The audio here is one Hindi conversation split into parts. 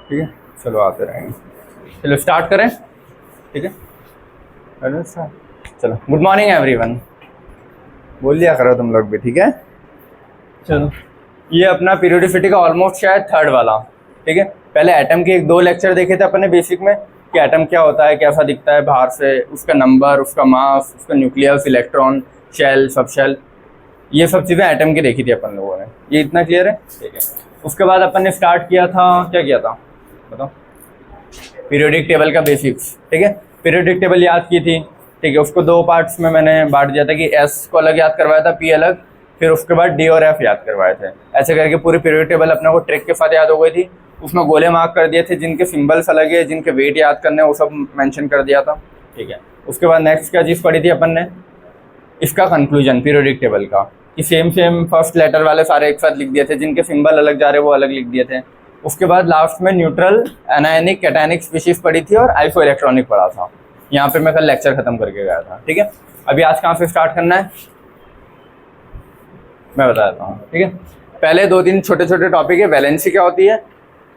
ठीक है, चलो आते रहेंगे। चलो स्टार्ट करें। ठीक है, अरे चलो, गुड मॉर्निंग एवरीवन, बोल दिया करो तुम लोग भी। ठीक है, चलो ये अपना पीरियोडिसिटी का ऑलमोस्ट शायद थर्ड वाला। ठीक है, पहले एटम के एक दो लेक्चर देखे थे अपने बेसिक में कि एटम क्या होता है, कैसा दिखता है बाहर से, उसका नंबर, उसका मास, उसका nucleus, electron, shell, subshell, ये सब चीज़ें एटम की देखी थी अपन लोगों ने। ये इतना क्लियर है? ठीक है। उसके बाद अपन ने स्टार्ट किया था, क्या किया था बताओ? पीरियोडिक टेबल का बेसिक्स। ठीक है, पीरियोडिक टेबल याद की थी। ठीक है, उसको दो पार्ट्स में मैंने बांट दिया था कि एस को अलग याद करवाया था, पी अलग, फिर उसके बाद डी और एफ याद करवाए थे। ऐसे करके पूरी पीरियोडिक टेबल अपने को ट्रिक के साथ याद हो गई थी। उसमें गोले मार्क कर दिए थे, जिनके सिंबल्स अलग है, जिनके वेट याद करने वो सब मेंशन कर दिया था। ठीक है, उसके बाद नेक्स्ट क्या चीज़ पढ़ी थी अपन ने? इसका कंक्लूजन पीरियोडिक टेबल का, कि सेम फर्स्ट लेटर वाले सारे एक साथ लिख दिए थे, जिनके सिंबल अलग जा रहे वो अलग लिख दिए थे। उसके बाद लास्ट में न्यूट्रल, एनायनिक, कैटायनिक स्पीशीज पढ़ी थी और आइसो इलेक्ट्रॉनिक पढ़ा था। यहाँ पे मैं कल लेक्चर खत्म करके गया था। ठीक है, अभी आज कहाँ से स्टार्ट करना है मैं बता देता हूँ। ठीक है, पहले दो तीन छोटे छोटे टॉपिक है। वैलेंसी क्या होती है,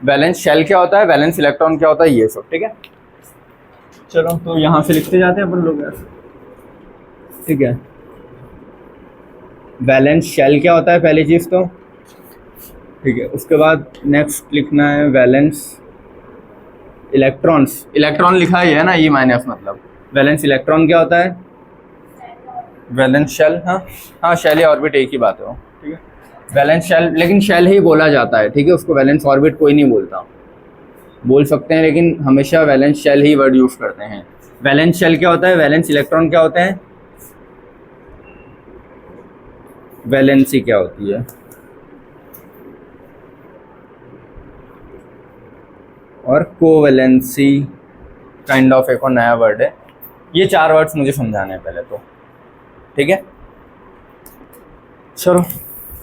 वैलेंस शेल क्या होता है, वैलेंस इलेक्ट्रॉन क्या होता है, ये सब। ठीक है, चलो तो यहाँ से लिखते जाते हैं अपन लोग यार। ठीक है, वैलेंस शेल क्या होता है पहली चीज़ तो। ठीक है, उसके बाद नेक्स्ट लिखना है वैलेंस इलेक्ट्रॉन्स। इलेक्ट्रॉन लिखा ही है ना, ये माइनस मतलब। वैलेंस इलेक्ट्रॉन क्या होता है? Valence shell. हाँ शेल या ऑर्बिट एक ही बात है। ठीक है, वैलेंस शेल, लेकिन शेल ही बोला जाता है। ठीक है, उसको वैलेंस ऑर्बिट कोई नहीं बोलता। बोल सकते हैं लेकिन हमेशा वैलेंस शेल ही वर्ड यूज़ करते हैं। वैलेंस शेल क्या होता है, वैलेंस इलेक्ट्रॉन क्या होते हैं, वैलेंसी क्या होती है, और कोवैलेंसी काइंड ऑफ एक और नया वर्ड है। ये चार वर्ड्स मुझे समझाने हैं पहले तो। ठीक है, चलो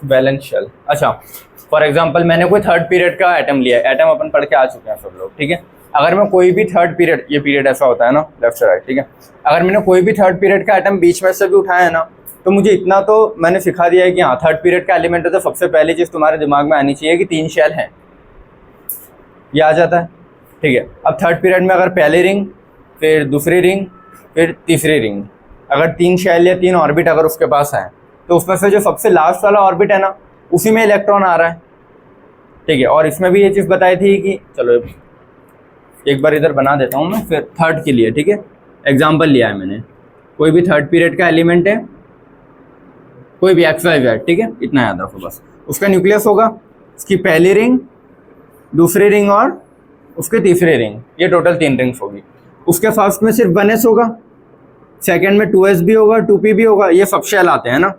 वैलेंस शेल। अच्छा, फॉर एग्जांपल मैंने कोई थर्ड पीरियड का एटम लिया है। एटम अपन पढ़ के आ चुके हैं सब लोग। ठीक है, अगर मैं कोई भी थर्ड पीरियड, ये पीरियड ऐसा होता है ना लेफ्ट से राइट। ठीक है, अगर मैंने कोई भी थर्ड पीरियड का एटम बीच में से भी उठाया है ना, तो मुझे इतना तो मैंने सिखा दिया है कि हाँ थर्ड पीरियड का एलिमेंट है, तो सबसे पहली चीज़ तुम्हारे दिमाग में आनी चाहिए कि तीन शेल हैं। ये आ जाता है। ठीक है, अब थर्ड पीरियड में अगर पहली रिंग, फिर दूसरी रिंग, फिर तीसरी रिंग, अगर तीन शेल या तीन ऑर्बिट अगर उसके पास है, तो उसमें से जो सबसे लास्ट वाला ऑर्बिट है ना, उसी में इलेक्ट्रॉन आ रहा है। ठीक है, और इसमें भी ये चीज़ बताई थी कि चलो एक बार इधर बना देता हूँ मैं फिर थर्ड के लिए। ठीक है, एग्जाम्पल लिया है मैंने, कोई भी थर्ड पीरियड का एलिमेंट है, कोई भी एक्स वाई जेड। ठीक है, इतना याद रखो बस। उसका न्यूक्लियस होगा, उसकी पहली रिंग, दूसरी रिंग और उसके तीसरी रिंग, ये टोटल तीन रिंग्स होगी। उसके फर्स्ट में सिर्फ 1s होगा, सेकंड में 2s भी होगा, 2p भी होगा, ये सब शेल आते हैं ना।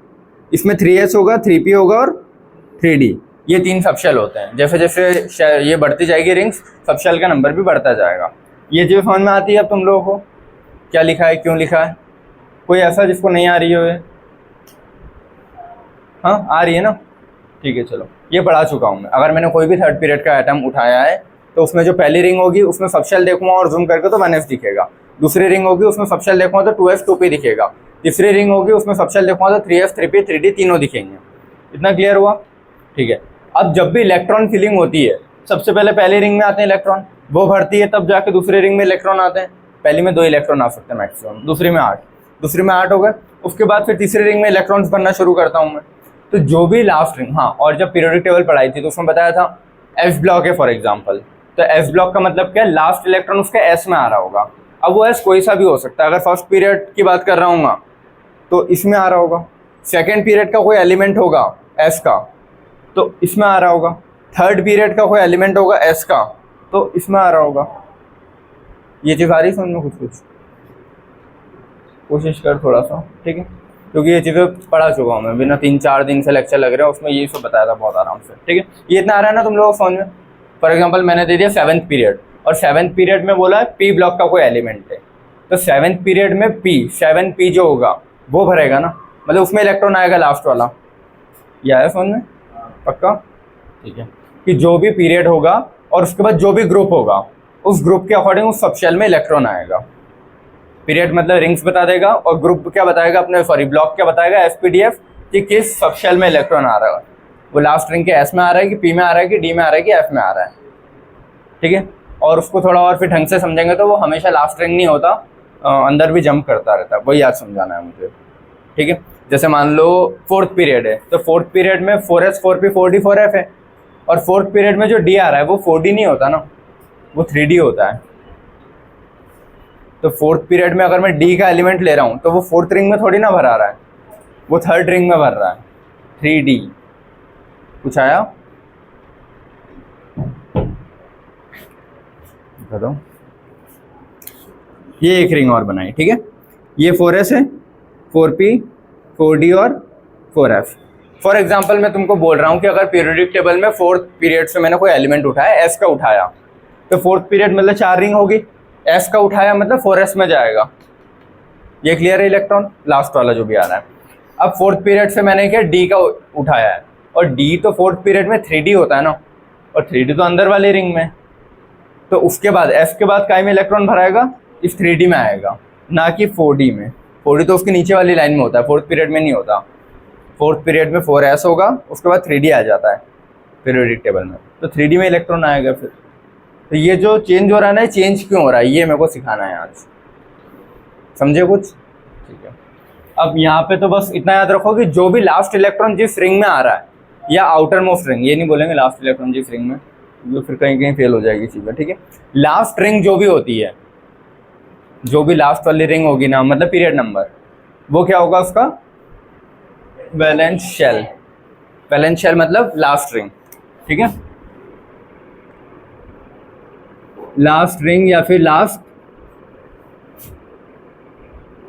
इसमें 3s होगा, 3p होगा और 3d, ये तीन सब शेल होते हैं। जैसे जैसे ये बढ़ती जाएगी रिंग्स, सब शेल का नंबर भी बढ़ता जाएगा। ये चीज़ समझ में आती है अब तुम लोगों को क्या लिखा है, क्यों लिखा है? कोई ऐसा जिसको नहीं आ रही हो? हाँ आ रही है ना? ठीक है, चलो ये पढ़ा चुका हूँ मैं। अगर मैंने कोई भी थर्ड पीरियड का एटम उठाया है, तो उसमें जो पहली रिंग होगी उसमें सब शेल देखूंगा और जूम करके तो 1s दिखेगा। दूसरी रिंग होगी उसमें सब शेल देखूंगा तो 2s 2p दिखेगा। तीसरी रिंग होगी उसमें सब शेल देखूंगा तो 3s 3p 3d तीनों दिखेंगे। इतना क्लियर हुआ? ठीक है, अब जब भी इलेक्ट्रॉन फिलिंग होती है, सबसे पहले पहली रिंग में आते हैं इलेक्ट्रॉन, वो भरती है, तब जाके दूसरी रिंग में इलेक्ट्रॉन आते हैं। पहली में 2 इलेक्ट्रॉन आ सकते हैं मैक्सिमम, दूसरी में 8, दूसरी में 8 हो गए। उसके बाद फिर तीसरी रिंग में इलेक्ट्रॉन्स भरना शुरू करता हूँ मैं। तो जो भी लास्ट रिंग, हाँ, और जब पीरियोडिक टेबल पढ़ाई थी तो उसमें बताया था एस ब्लॉक है फॉर एग्जाम्पल, तो एस ब्लॉक का मतलब क्या है, लास्ट इलेक्ट्रॉन उसके एस में आ रहा होगा। अब वो एस कोई सा भी हो सकता है। अगर फर्स्ट पीरियड की बात कर रहा हूँ तो इसमें आ रहा होगा। सेकेंड पीरियड का कोई एलिमेंट होगा एस का, तो इसमें आ रहा होगा। थर्ड पीरियड का कोई एलिमेंट होगा एस का, तो इसमें आ रहा होगा। ये चीज़ आ रही समझ में? कुछ कोशिश कर थोड़ा सा। ठीक है, क्योंकि ये चीज़ें पढ़ा चुका हूँ मैं, बिना 3-4 दिन से लेक्चर लग रहे हैं उसमें, ये सब बताया था बहुत आराम से। ठीक है, ये इतना आ रहा है ना तुम लोगों को समझ में? फॉर एग्जांपल मैंने दे दिया 7th पीरियड, और 7th पीरियड में बोला है पी ब्लॉक का कोई एलिमेंट है, तो 7th पीरियड में पी, 7p जो होगा वो भरेगा ना, मतलब उसमें इलेक्ट्रॉन आएगा लास्ट वाला। यह है समझ में? पक्का? ठीक है, कि जो भी पीरियड होगा और उसके बाद जो भी ग्रुप होगा, उस ग्रुप के अकॉर्डिंग उस सब शेल में इलेक्ट्रॉन आएगा। पीरियड मतलब रिंग्स बता देगा, और ग्रुप क्या बताएगा अपने, सॉरी ब्लॉक क्या बताएगा, एसपीडीएफ, कि किस सब शेल में इलेक्ट्रॉन आ रहा है। वो लास्ट रिंग के एस में आ रहा है कि पी में आ रहा है कि डी में आ रहा है कि एफ में आ रहा है। ठीक है। और उसको थोड़ा और फिर ढंग से समझेंगे तो वो हमेशा लास्ट रिंग नहीं होता, अंदर भी जंप करता रहता है, वही याद समझाना है मुझे, ठीक है। जैसे मान लो फोर्थ पीरियड है, तो फोर्थ पीरियड में 4s 4p 4d 4f है, और फोर्थ पीरियड में जो डी आ रहा है वो 4d नहीं होता ना, वो 3d होता है। तो फोर्थ पीरियड में अगर मैं डी का एलिमेंट ले रहा हूँ तो वो फोर्थ रिंग में थोड़ी ना भर आ रहा है, वो थर्ड रिंग में भर रहा है, 3d। कुछ आया बताओ। ये एक रिंग और बनाई, ठीक है। ये 4s है, 4p 4d और 4f। फॉर एग्जाम्पल मैं तुमको बोल रहा हूँ कि अगर पीरियोडिक टेबल में फोर्थ पीरियड से मैंने कोई एलिमेंट उठाया, s का उठाया, तो फोर्थ पीरियड मतलब 4 रिंग होगी, s का उठाया मतलब 4s में जाएगा। ये क्लियर है इलेक्ट्रॉन, लास्ट वाला जो भी आ रहा है। अब फोर्थ पीरियड से मैंने क्या d का उठाया है, और d तो फोर्थ पीरियड में 3d होता है ना, और 3d तो अंदर वाली रिंग में, तो उसके बाद s के बाद काय में इलेक्ट्रॉन भराएगा, इस 3d में आएगा, ना कि 4d में। 4d तो उसके नीचे वाली लाइन में होता है, फोर्थ पीरियड में नहीं होता। फोर्थ पीरियड में 4s होगा, उसके बाद 3d आ जाता है पीरियोडिक टेबल में, तो 3d में इलेक्ट्रॉन आएगा फिर। तो ये जो चेंज हो रहा है ना, चेंज क्यों हो रहा है, ये मेरे को सिखाना है आज, समझे कुछ, ठीक है। अब यहाँ पे तो बस इतना याद रखो कि जो भी लास्ट इलेक्ट्रॉन जिस रिंग में आ रहा है, या आउटर मोस्ट रिंग, ये नहीं बोलेंगे लास्ट इलेक्ट्रॉन जिस रिंग में, जो फिर कहीं कहीं फेल हो जाएगी चीज़ें, ठीक है। लास्ट रिंग जो भी होती है, जो भी लास्ट वाली रिंग होगी ना, मतलब पीरियड नंबर, वो क्या होगा उसका वैलेंस शेल। वैलेंस शेल मतलब लास्ट रिंग, ठीक है, लास्ट रिंग या फिर लास्ट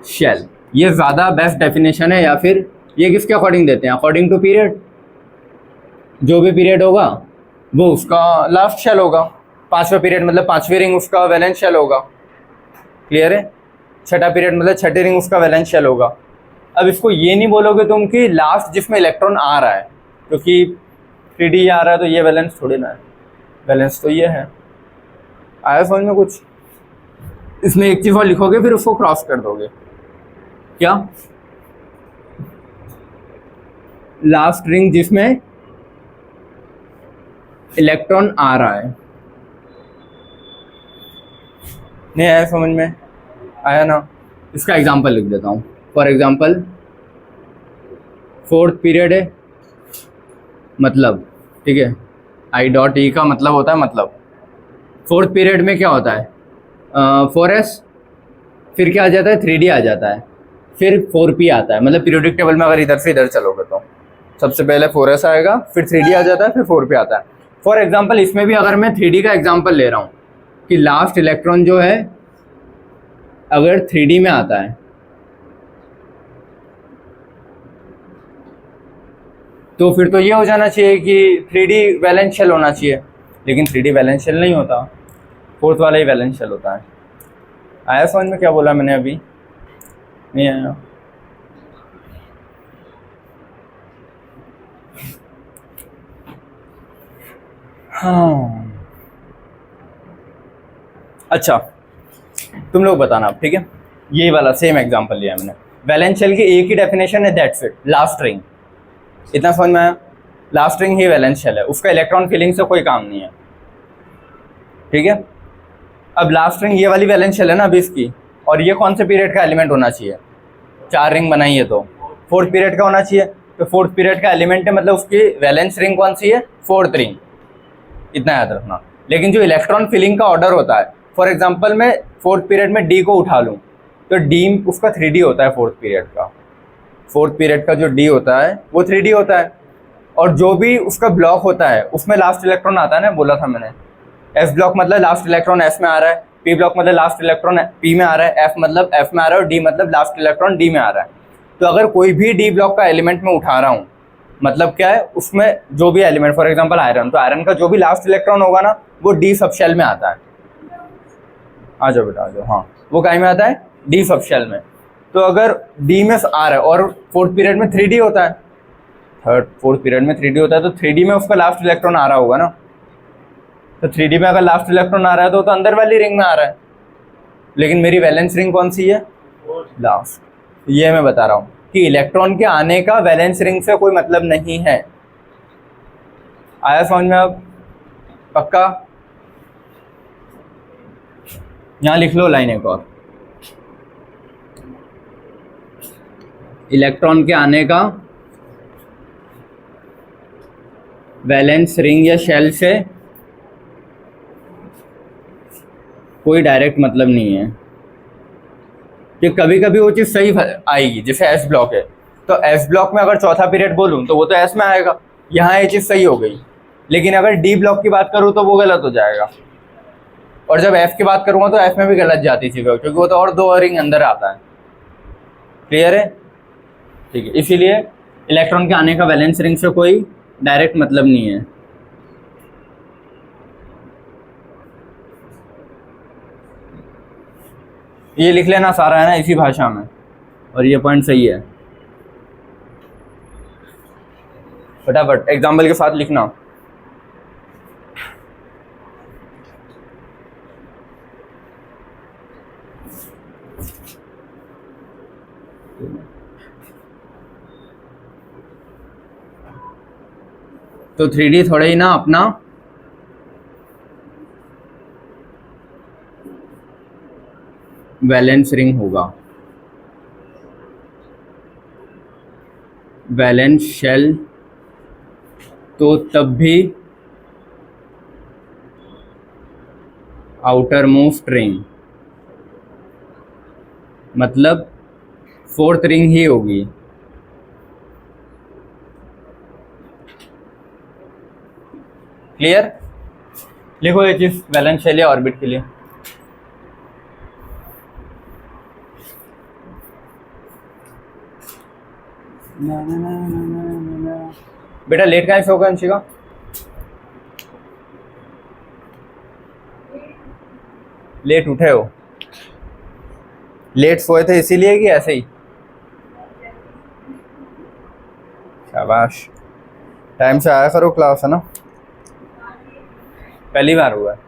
शेल। ये ज़्यादा बेस्ट डेफिनेशन है, या फिर ये किसके अकॉर्डिंग देते हैं, अकॉर्डिंग टू पीरियड। जो भी पीरियड होगा वो उसका लास्ट शेल होगा। पांचवा पीरियड मतलब पांचवी रिंग उसका वैलेंस शेल होगा, क्लियर है। छठा पीरियड मतलब छठी रिंग उसका वैलेंस शेल होगा। अब इसको ये नहीं बोलोगे तुम कि लास्ट जिसमें इलेक्ट्रॉन आ रहा है, क्योंकि 3d आ रहा है तो ये वैलेंस थोड़ी ना है, वैलेंस तो ये है। आया समझ में कुछ। इसमें एक चीज़ और लिखोगे फिर उसको क्रॉस कर दोगे, क्या, लास्ट रिंग जिसमें इलेक्ट्रॉन आ रहा है। नहीं आया समझ में, आया ना। इसका एग्जांपल लिख देता हूँ। फॉर एग्जांपल फोर्थ पीरियड है, मतलब, ठीक है, आई डॉट ई का मतलब होता है मतलब। फोर्थ पीरियड में क्या होता है, 4s, फिर क्या आ जाता है 3d आ जाता है, फिर 4p आता है। मतलब पीरियोडिक टेबल में अगर इधर से इधर चलोगे तो सबसे पहले 4s आएगा, फिर 3d आ जाता है, फिर 4p आता है। फॉर एग्जांपल इसमें भी अगर मैं 3d का एग्जांपल ले रहा हूँ कि लास्ट इलेक्ट्रॉन जो है अगर 3d में आता है तो फिर तो ये हो जाना चाहिए कि 3d वैलेंस शेल होना चाहिए, लेकिन 3d वैलेंस शेल नहीं होता, फोर्थ वाला ही वैलेंस शेल होता है। आया समझ में क्या बोला मैंने अभी, नहीं आया। हाँ अच्छा, तुम लोग बताना, ठीक है। ये वाला सेम एग्जांपल लिया मैंने। वैलेंस शेल की एक ही डेफिनेशन है, दैट्स इट, लास्ट रिंग। इतना समझ में आया, लास्ट रिंग ही वैलेंस शेल है, उसका इलेक्ट्रॉन फिलिंग से कोई काम नहीं है, ठीक है। अब लास्ट रिंग ये वाली वैलेंस शेल है ना अभी इसकी, और ये कौन से पीरियड का एलिमेंट होना चाहिए, 4 रिंग बनाई है तो फोर्थ पीरियड का होना चाहिए, तो फोर्थ पीरियड का एलिमेंट है, मतलब उसकी वैलेंस रिंग कौन सी है, फोर्थ रिंग, इतना याद रखना। लेकिन जो इलेक्ट्रॉन फिलिंग का ऑर्डर होता है, फॉर एग्जांपल मैं फोर्थ पीरियड में डी को उठा लूँ तो डी उसका 3d होता है फोर्थ पीरियड का। फोर्थ पीरियड का जो डी होता है वो 3d होता है, और जो भी उसका ब्लॉक होता है उसमें लास्ट इलेक्ट्रॉन आता है ना, बोला था मैंने। एस ब्लॉक मतलब लास्ट इलेक्ट्रॉन एस में आ रहा है, पी ब्लॉक मतलब लास्ट इलेक्ट्रॉन पी में आ रहा है, एफ मतलब एफ में आ रहा है, और डी मतलब लास्ट इलेक्ट्रॉन डी में आ रहा है। तो अगर कोई भी डी ब्लॉक का एलिमेंट में उठा रहा हूँ, मतलब क्या है, उसमें जो भी एलिमेंट, फॉर एग्जांपल आयरन, तो आयरन का जो भी लास्ट इलेक्ट्रॉन होगा ना वो डी सब शेल में आता है। आ जाओ बेटा आ जाओ, हाँ, वो काय में आता है, डी सब शेल में। तो अगर डी में आ रहा है और फोर्थ पीरियड में 3d होता है, फोर्थ पीरियड में 3d होता है, तो 3d में उसका लास्ट इलेक्ट्रॉन आ रहा होगा ना। तो 3d में अगर लास्ट इलेक्ट्रॉन आ रहा है तो अंदर वाली रिंग में आ रहा है, लेकिन मेरी वैलेंस रिंग कौन सी है, लास्ट। ये मैं बता रहा हूँ कि इलेक्ट्रॉन के आने का वैलेंस रिंग से कोई मतलब नहीं है। आया समझ में अब, पक्का। यहाँ लिख लो लाइन एक और, इलेक्ट्रॉन के आने का वैलेंस रिंग या शेल से कोई डायरेक्ट मतलब नहीं है कि कभी कभी वो चीज़ सही आएगी। जैसे एस ब्लॉक है तो एस ब्लॉक में अगर चौथा पीरियड बोलूँ तो वो तो एस में आएगा, यहाँ ये चीज़ सही हो गई। लेकिन अगर डी ब्लॉक की बात करूँ तो वो गलत हो जाएगा, और जब एफ की बात करूँगा तो एफ में भी गलत जाती चीज़, क्योंकि वो तो और दो रिंग अंदर आता है। क्लियर है? ठीक है, इसीलिए इलेक्ट्रॉन के आने का वैलेंस रिंग से कोई डायरेक्ट मतलब नहीं है। ये लिख लेना सारा है ना इसी भाषा में, और ये पॉइंट सही है। फटाफट एग्जाम्पल के साथ लिखना। तो 3D थोड़ा ही ना अपना वैलेंस रिंग होगा, वैलेंस शेल तो तब भी आउटर मोस्ट रिंग, मतलब फोर्थ रिंग ही होगी। क्लियर? लिखो ये चीज वैलेंस शेल या ऑर्बिट के लिए। बेटा लेट कहाँ से होगा अंशिका? लेट उठे हो? लेट सोए थे इसीलिए कि ऐसे ही? शाबाश, टाइम से आया करो, क्लास है ना। पहली बार हुआ है,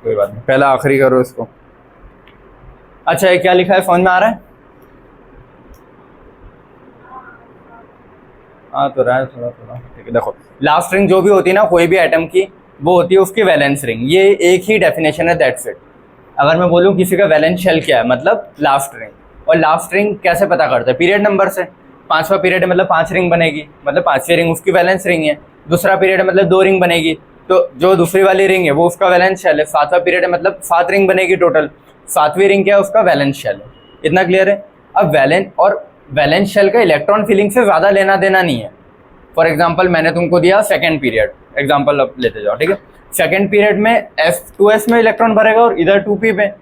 कोई बात नहीं, पहला आखिरी करो इसको। अच्छा ये क्या लिखा है, समझ में आ रहा है? हाँ तो रहा है थोड़ा थोड़ा, ठीक है। देखो लास्ट रिंग जो भी होती है ना कोई भी एटम की, वो होती है उसकी वैलेंस रिंग। ये एक ही डेफिनेशन है, दैट्स इट। अगर मैं बोलूँ किसी का वैलेंस शेल क्या है, मतलब लास्ट रिंग। और लास्ट रिंग कैसे पता करते हैं? पीरियड नंबर से। पांचवा पीरियड है मतलब 5 रिंग बनेगी, मतलब पांचवी रिंग उसकी वैलेंस रिंग है। दूसरा पीरियड है मतलब 2 रिंग बनेगी, तो जो दूसरी वाली रिंग है वो उसका वैलेंस शेल है। सातवां पीरियड है मतलब 7 रिंग बनेगी टोटल, सातवीं रिंग क्या है उसका वैलेंस शेल है। इतना क्लियर है? अब वैलेंस शेल का इलेक्ट्रॉन फिलिंग से ज़्यादा लेना देना नहीं है। फॉर एग्जाम्पल मैंने तुमको दिया सेकेंड पीरियड, एग्जाम्पल अब लेते जाओ, ठीक है। सेकेंड पीरियड में S2S में इलेक्ट्रॉन भरेगा और इधर 2p में,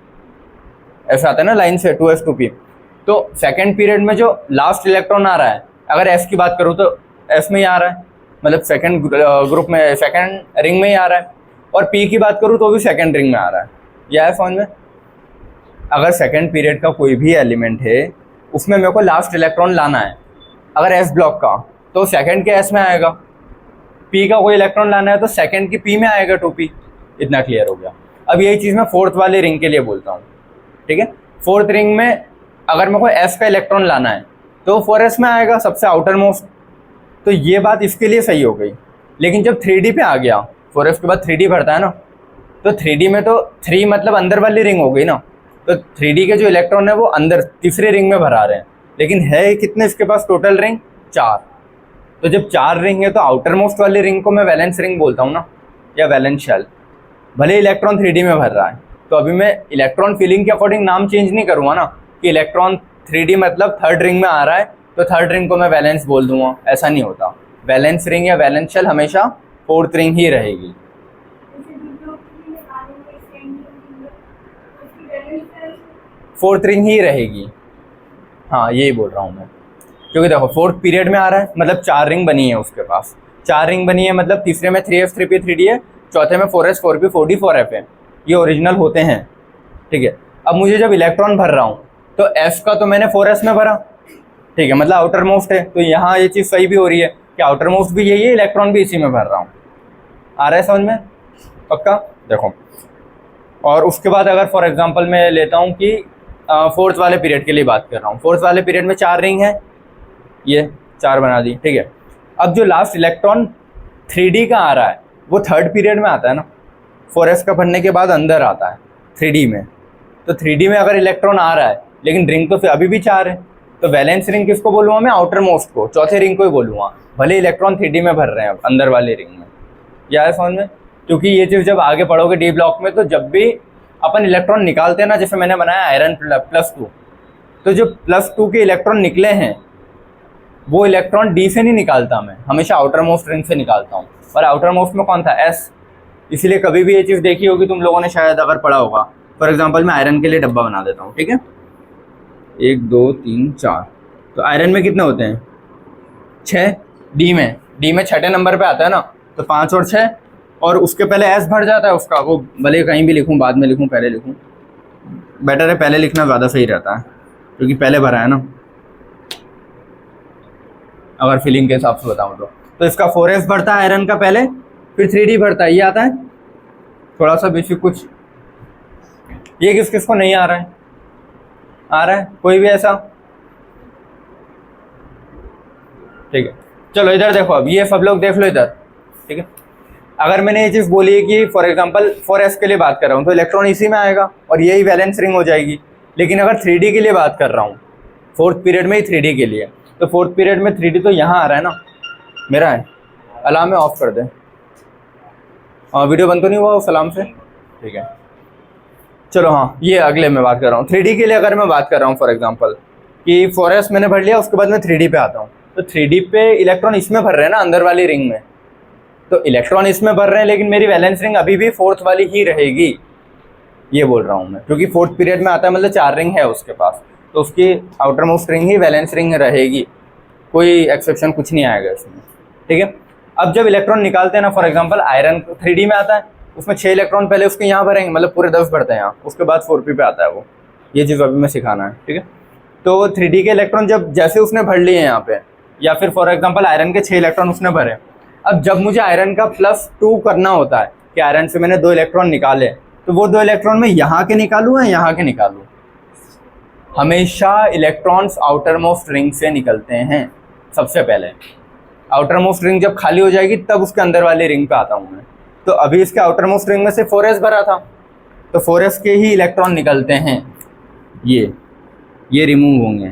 ऐसा आता है ना लाइन से 2s 2p। तो सेकेंड पीरियड में जो लास्ट इलेक्ट्रॉन आ रहा है, अगर S की बात करूँ तो S में ही आ रहा है, मतलब सेकेंड ग्रुप में, सेकेंड रिंग में ही आ रहा है। और P की बात करूँ तो भी सेकेंड रिंग में आ रहा है। यह है समझ में? अगर सेकेंड पीरियड का कोई भी एलिमेंट है उसमें मेरे को लास्ट इलेक्ट्रॉन लाना है, अगर S ब्लॉक का तो सेकंड के S में आएगा, P का कोई इलेक्ट्रॉन लाना है तो सेकंड की P में आएगा 2p। इतना क्लियर हो गया। अब यही चीज़ मैं फोर्थ वाली रिंग के लिए बोलता हूँ, ठीक है। फोर्थ रिंग में अगर मेरे को S का इलेक्ट्रॉन लाना है तो 4s में आएगा, सबसे आउटर मोस्ट। तो ये बात इसके लिए सही हो गई। लेकिन जब 3D पे आ गया, 4s के बाद 3D भरता है ना, तो 3D में तो 3 मतलब अंदर वाली रिंग हो गई ना, तो 3D के जो इलेक्ट्रॉन है वो अंदर तीसरी रिंग में भरा रहे हैं। लेकिन है कितने इसके पास टोटल रिंग? 4। तो जब 4 रिंग है तो आउटर मोस्ट वाली रिंग को मैं वैलेंस रिंग बोलता हूँ ना, या वैलेंस शेल, भले इलेक्ट्रॉन 3D में भर रहा है। तो अभी मैं इलेक्ट्रॉन फिलिंग के अकॉर्डिंग नाम चेंज नहीं करूँगा ना, कि इलेक्ट्रॉन 3D मतलब थर्ड रिंग में आ रहा है तो थर्ड रिंग को मैं वैलेंस बोल दूंगा, ऐसा नहीं होता। वैलेंस रिंग या वैलेंस शेल हमेशा फोर्थ रिंग ही रहेगी। फोर्थ रिंग ही रहेगी, हाँ यही बोल रहा हूँ मैं। क्योंकि देखो फोर्थ पीरियड में आ रहा है मतलब 4 रिंग बनी है उसके पास, 4 रिंग बनी है मतलब तीसरे में 3s 3p 3d है, चौथे में 4s 4p 4d 4f है। ये ओरिजिनल होते हैं, ठीक है। अब मुझे जब इलेक्ट्रॉन भर रहा हूँ तो s का तो मैंने 4s में भरा, ठीक है, मतलब आउटर मोस्ट है। तो यहाँ ये चीज़ सही भी हो रही है कि आउटर मोस्ट भी यही है, इलेक्ट्रॉन भी इसी में भर रहा हूँ। आ रहा है समझ में? पक्का? देखो, और उसके बाद अगर फॉर एग्जाम्पल मैं लेता हूँ कि फोर्थ वाले पीरियड के लिए बात कर रहा हूँ। फोर्थ वाले पीरियड में 4 रिंग है, ये 4 बना दी, ठीक है। अब जो लास्ट इलेक्ट्रॉन 3D का आ रहा है वो थर्ड पीरियड में आता है ना, 4s का भरने के बाद अंदर आता है 3D में, तो 3D में अगर इलेक्ट्रॉन आ रहा है लेकिन रिंग तो फिर अभी भी 4 है, तो वैलेंस रिंग किसको बोलूँगा मैं? आउटर मोस्ट को, चौथे रिंग को ही बोलूँगा, भले इलेक्ट्रॉन 3D में भर रहे हैं अब अंदर वाली रिंग में। क्या है समझ में? क्योंकि ये चीज़ जब आगे पढ़ोगे डी ब्लॉक में, तो जब भी अपन इलेक्ट्रॉन निकालते हैं ना, जैसे मैंने बनाया आयरन +2, तो जो +2 के इलेक्ट्रॉन निकले हैं वो इलेक्ट्रॉन डी से नहीं निकालता मैं, हमेशा आउटर मोस्ट रिंग से निकालता हूँ। और आउटर मोस्ट में कौन था? एस। इसीलिए कभी भी ये चीज़ देखी होगी तुम लोगों ने, शायद अगर पढ़ा होगा। फॉर एग्जाम्पल मैं आयरन के लिए डब्बा बना देता हूँ, ठीक है? 1 2 3 4, तो आयरन में कितने होते हैं? 6। डी में छठे नंबर पे आता है ना, तो 5 और 6, और उसके पहले एस भर जाता है उसका। वो भले कहीं भी लिखूँ, बाद में लिखूँ, पहले लिखूँ, बेटर है पहले लिखना ज़्यादा सही रहता है, क्योंकि पहले भरा है ना, अगर फिलिंग के हिसाब से बताऊँ तो इसका 4s भरता है आयरन का पहले, फिर 3D भरता है। ये आता है थोड़ा सा बेसिक कुछ। ये किस किस को नहीं आ रहा है? आ रहा है कोई भी ऐसा? ठीक है, चलो इधर देखो, अब ये सब लोग देख लो इधर, ठीक है? अगर मैंने ये चीज़ बोली है कि फॉर एग्जांपल 4s के लिए बात कर रहा हूँ, तो इलेक्ट्रॉन इसी में आएगा और यही वैलेंस रिंग हो जाएगी। लेकिन अगर 3D के लिए बात कर रहा हूँ, 4th पीरियड में ही 3D के लिए, तो 4th पीरियड में 3D तो यहाँ आ रहा है ना, मेरा है। अलार्म में ऑफ कर दे, हाँ वीडियो बंद तो नहीं हुआ उस अलार्म से? ठीक है, चलो हाँ, ये अगले में बात कर रहा हूँ। 3D के लिए अगर मैं बात कर रहा हूँ फॉर एग्जांपल कि 4s मैंने भर लिया, उसके बाद मैं 3D पे आता हूँ, तो 3D पे इलेक्ट्रॉन इसमें भर रहे हैं ना, अंदर वाली रिंग में, तो इलेक्ट्रॉन इसमें भर रहे हैं, लेकिन मेरी वैलेंस रिंग अभी भी 4th वाली ही रहेगी, ये बोल रहा हूँ मैं। क्योंकि 4th पीरियड में आता है, मतलब 4 रिंग है उसके पास, तो उसकी आउटर मोस्ट रिंग ही वैलेंस रिंग रहेगी, कोई एक्सेप्शन कुछ नहीं आएगा इसमें, ठीक है? अब जब इलेक्ट्रॉन निकालते हैं ना, फॉर एग्जांपल आयरन 3D में आता है, उसमें 6 इलेक्ट्रॉन पहले उसके यहाँ भरेंगे, मतलब पूरे 10 भरते हैं यहाँ, उसके बाद 4p पे आता है वो। ये चीज़ अभी मैं सिखाना है, ठीक है? तो 3D के इलेक्ट्रॉन जब जैसे उसने भर लिए हैं यहाँ पे, या फिर फॉर एग्जांपल आयरन के 6 इलेक्ट्रॉन उसने भरे, अब जब मुझे आयरन का +2 करना होता है कि आयरन से मैंने 2 इलेक्ट्रॉन निकाले, तो वो 2 इलेक्ट्रॉन मैं यहाँ के निकालूँ या यहाँ के निकालूँ? हमेशा इलेक्ट्रॉन्स आउटर मोस्ट रिंग से निकलते हैं सबसे पहले। आउटर मोस्ट रिंग जब खाली हो जाएगी तब उसके अंदर वाली रिंग पे आता हूँ मैं। तो अभी इसके आउटर मोस्ट रिंग में से 4s भरा था, तो 4s के ही इलेक्ट्रॉन निकलते हैं, ये रिमूव होंगे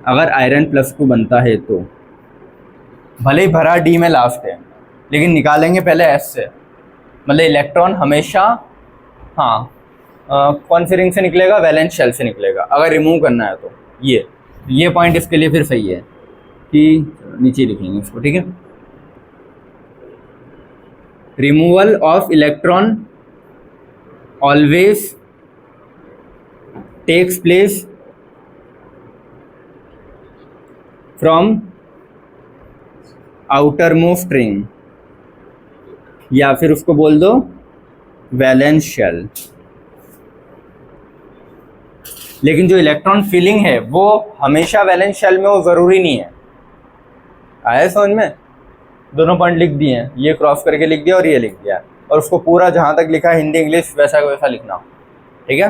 अगर आयरन +2 बनता है तो। भले ही भरा डी में लास्ट है, लेकिन निकालेंगे पहले एस से, मतलब इलेक्ट्रॉन हमेशा हाँ कौन सी रिंग से निकलेगा? वैलेंस शेल से निकलेगा, अगर रिमूव करना है तो। ये पॉइंट इसके लिए फिर सही है कि नीचे लिखेंगे इसको, ठीक है? Removal of electron always takes place from outermost ring, या फिर उसको बोल दो वैलेंस शेल। लेकिन जो इलेक्ट्रॉन फिलिंग है वो हमेशा वैलेंस शेल में, वो ज़रूरी नहीं है। आया समझ में? दोनों पॉइंट लिख दिए हैं, ये क्रॉस करके लिख दिया और ये लिख दिया, और उसको पूरा जहाँ तक लिखा है हिंदी इंग्लिश वैसा वैसा लिखना, ठीक है?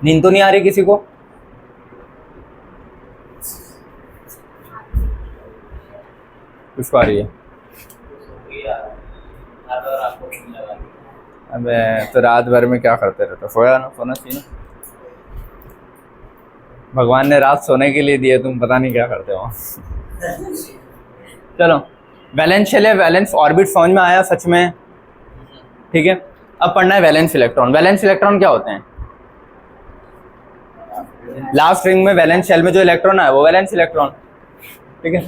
नींद तो नहीं आ रही किसी को? किसको आ रही है? अबे तो रात भर में क्या करते रहते? सोया ना, सोना चाहिए ना, भगवान ने रात सोने के लिए दिए, तुम पता नहीं क्या करते हो। चलो, वैलेंस शेल है, वैलेंस ऑर्बिट समझ में आया सच में, ठीक है? अब पढ़ना है वैलेंस इलेक्ट्रॉन। वैलेंस इलेक्ट्रॉन क्या होते हैं? लास्ट रिंग में वैलेंस शेल में जो इलेक्ट्रॉन है वो वैलेंस इलेक्ट्रॉन, ठीक है?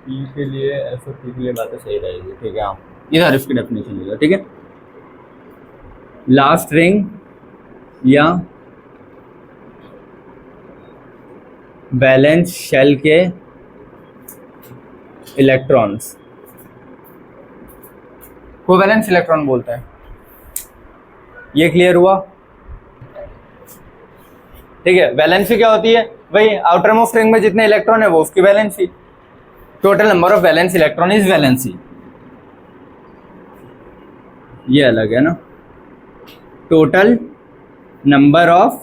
ई के लिए एसओपी के लिए बातें सही रहेगी, ठीक है? हाँ, इधर इसकी डेफिनेशन लिखा, ठीक है? लास्ट रिंग या वैलेंस शेल के इलेक्ट्रॉन्स को वैलेंस इलेक्ट्रॉन बोलते हैं। ये क्लियर हुआ? ठीक है, वैलेंसी क्या होती है? वही आउटर मोस्ट रिंग में जितने इलेक्ट्रॉन है वो उसकी valency. Total number of valence electron is valency. ये अलग है ना, total number of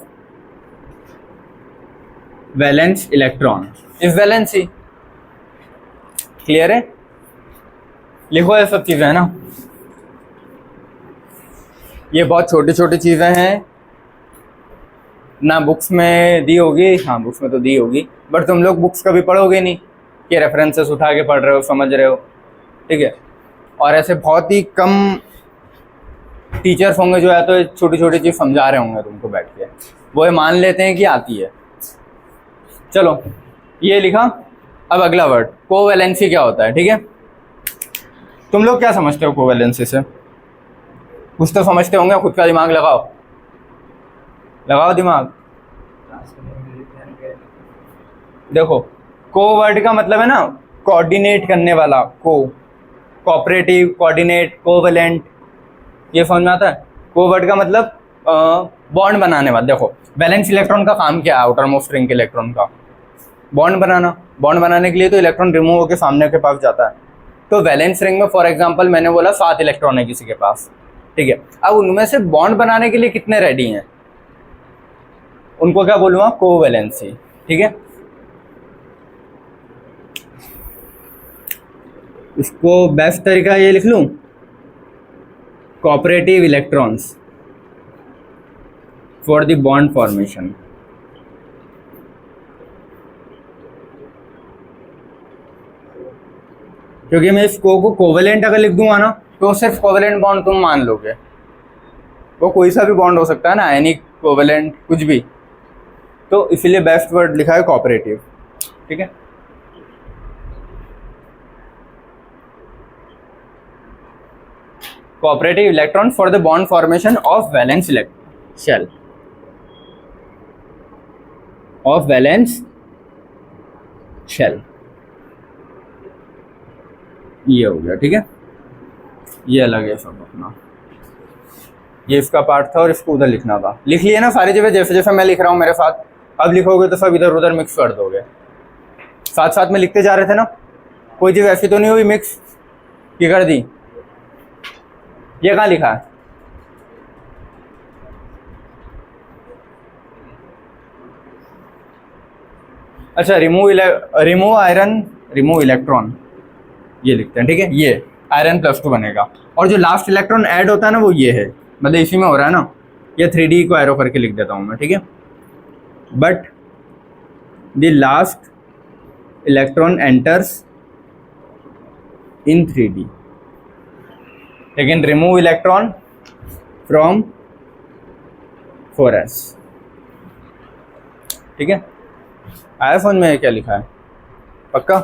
valence electron is valency. Clear है? लिखो ये सब चीज़ें है ना, ये बहुत छोटी छोटी चीज़ें हैं ना, बुक्स में दी होगी, हाँ बुक्स में तो दी होगी, बट तुम लोग बुक्स कभी पढ़ोगे नहीं कि रेफरेंसेस उठा के पढ़ रहे हो, समझ रहे हो, ठीक है। और ऐसे बहुत ही कम टीचर्स होंगे जो है तो छोटी छोटी चीज़ समझा रहे होंगे तुमको बैठ के, वो ये मान लेते हैं कि आती है। चलो ये लिखा। अब अगला वर्ड कोवैलेंसी क्या होता है, ठीक है। तुम लोग क्या समझते हो कोवैलेंसी से? कुछ तो समझते होंगे, खुद का दिमाग लगाओ, लगाओ दिमाग। देखो को वर्ड का मतलब है ना कोऑर्डिनेट करने वाला, कोऑपरेटिव, कोऑर्डिनेट, कोवैलेंट, ये समझ में आता है। को वर्ड का मतलब बॉन्ड बनाने वाला। देखो वैलेंस इलेक्ट्रॉन का काम क्या है, आउटर मोस्ट रिंग के इलेक्ट्रॉन का बॉन्ड बनाना। बॉन्ड बनाने के लिए तो इलेक्ट्रॉन रिमूव होकर सामने के पास जाता है। तो वैलेंस रिंग में फॉर एग्जांपल मैंने बोला 7 इलेक्ट्रॉन है किसी के पास, ठीक है। अब उनमें से बॉन्ड बनाने के लिए कितने रेडी हैं, उनको क्या बोलूँगा, कोवैलेंसी, ठीक है। इसको बेस्ट तरीका ये लिख लूँ, cooperative electrons for the bond formation. क्योंकि मैं इस को कोवैलेंट अगर लिख दूंगा ना तो सिर्फ कोवैलेंट बॉन्ड तुम मान लोगे, वो कोई सा भी बॉन्ड हो सकता है ना, आयनिक, कोवैलेंट, कुछ भी। तो इसीलिए बेस्ट वर्ड लिखा है कोऑपरेटिव, ठीक है। Cooperative electron for the bond formation of valence shell, of valence shell, ये हो गया, ठीक है। ये अलग है सब अपना, ये इसका पार्ट था और इसको उधर लिखना था। लिख लिए ना सारी जगह जैसे जैसे मैं लिख रहा हूँ मेरे साथ। अब लिखोगे तो सब इधर उधर मिक्स कर दोगे, साथ साथ में लिखते जा रहे थे ना, कोई चीज़ ऐसी तो नहीं हुई मिक्स की कर दी। ये कहाँ लिखा है, अच्छा रिमूव आयरन, रिमूव इलेक्ट्रॉन, ये लिखते हैं, ठीक है। ये आयरन +2 बनेगा और जो लास्ट इलेक्ट्रॉन ऐड होता है ना वो ये है, मतलब इसी में हो रहा है ना। ये 3D को एरो करके लिख देता हूँ मैं, ठीक है। But the last electron enters in 3D, लेकिन रिमूव इलेक्ट्रॉन फ्रॉम 4s, ठीक है। आया समझ में क्या लिखा है, पक्का?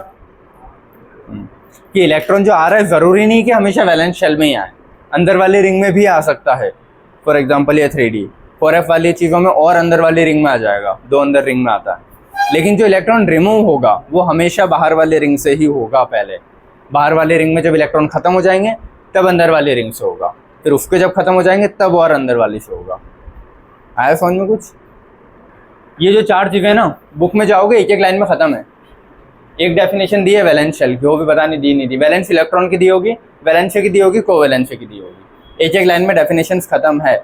कि इलेक्ट्रॉन जो आ रहा है ज़रूरी नहीं कि हमेशा वैलेंस शेल में ही आए, अंदर वाली रिंग में भी आ सकता है। फॉर एग्जांपल ये 3D 4f वाली चीज़ों में और अंदर वाली रिंग में आ जाएगा, 2 अंदर रिंग में आता है। लेकिन जो इलेक्ट्रॉन रिमूव होगा वो हमेशा बाहर वाले रिंग से ही होगा। पहले बाहर वाले रिंग में जब इलेक्ट्रॉन ख़त्म हो जाएंगे तब अंदर वाली रिंग से होगा, फिर उसके जब ख़त्म हो जाएंगे तब और अंदर वाली से होगा। आया समझ में कुछ? ये जो 4 चीज़ें ना बुक में जाओगे एक एक लाइन में ख़त्म है। एक डेफिनेशन दी है वैलेंस शेल की, वो भी पता नहीं दी नहीं दी, वैलेंस इलेक्ट्रॉन की दी होगी, वैलेंसी की दी होगी, कोवैलेंसी की दी होगी। एक एक लाइन में डेफिनेशंस ख़त्म है।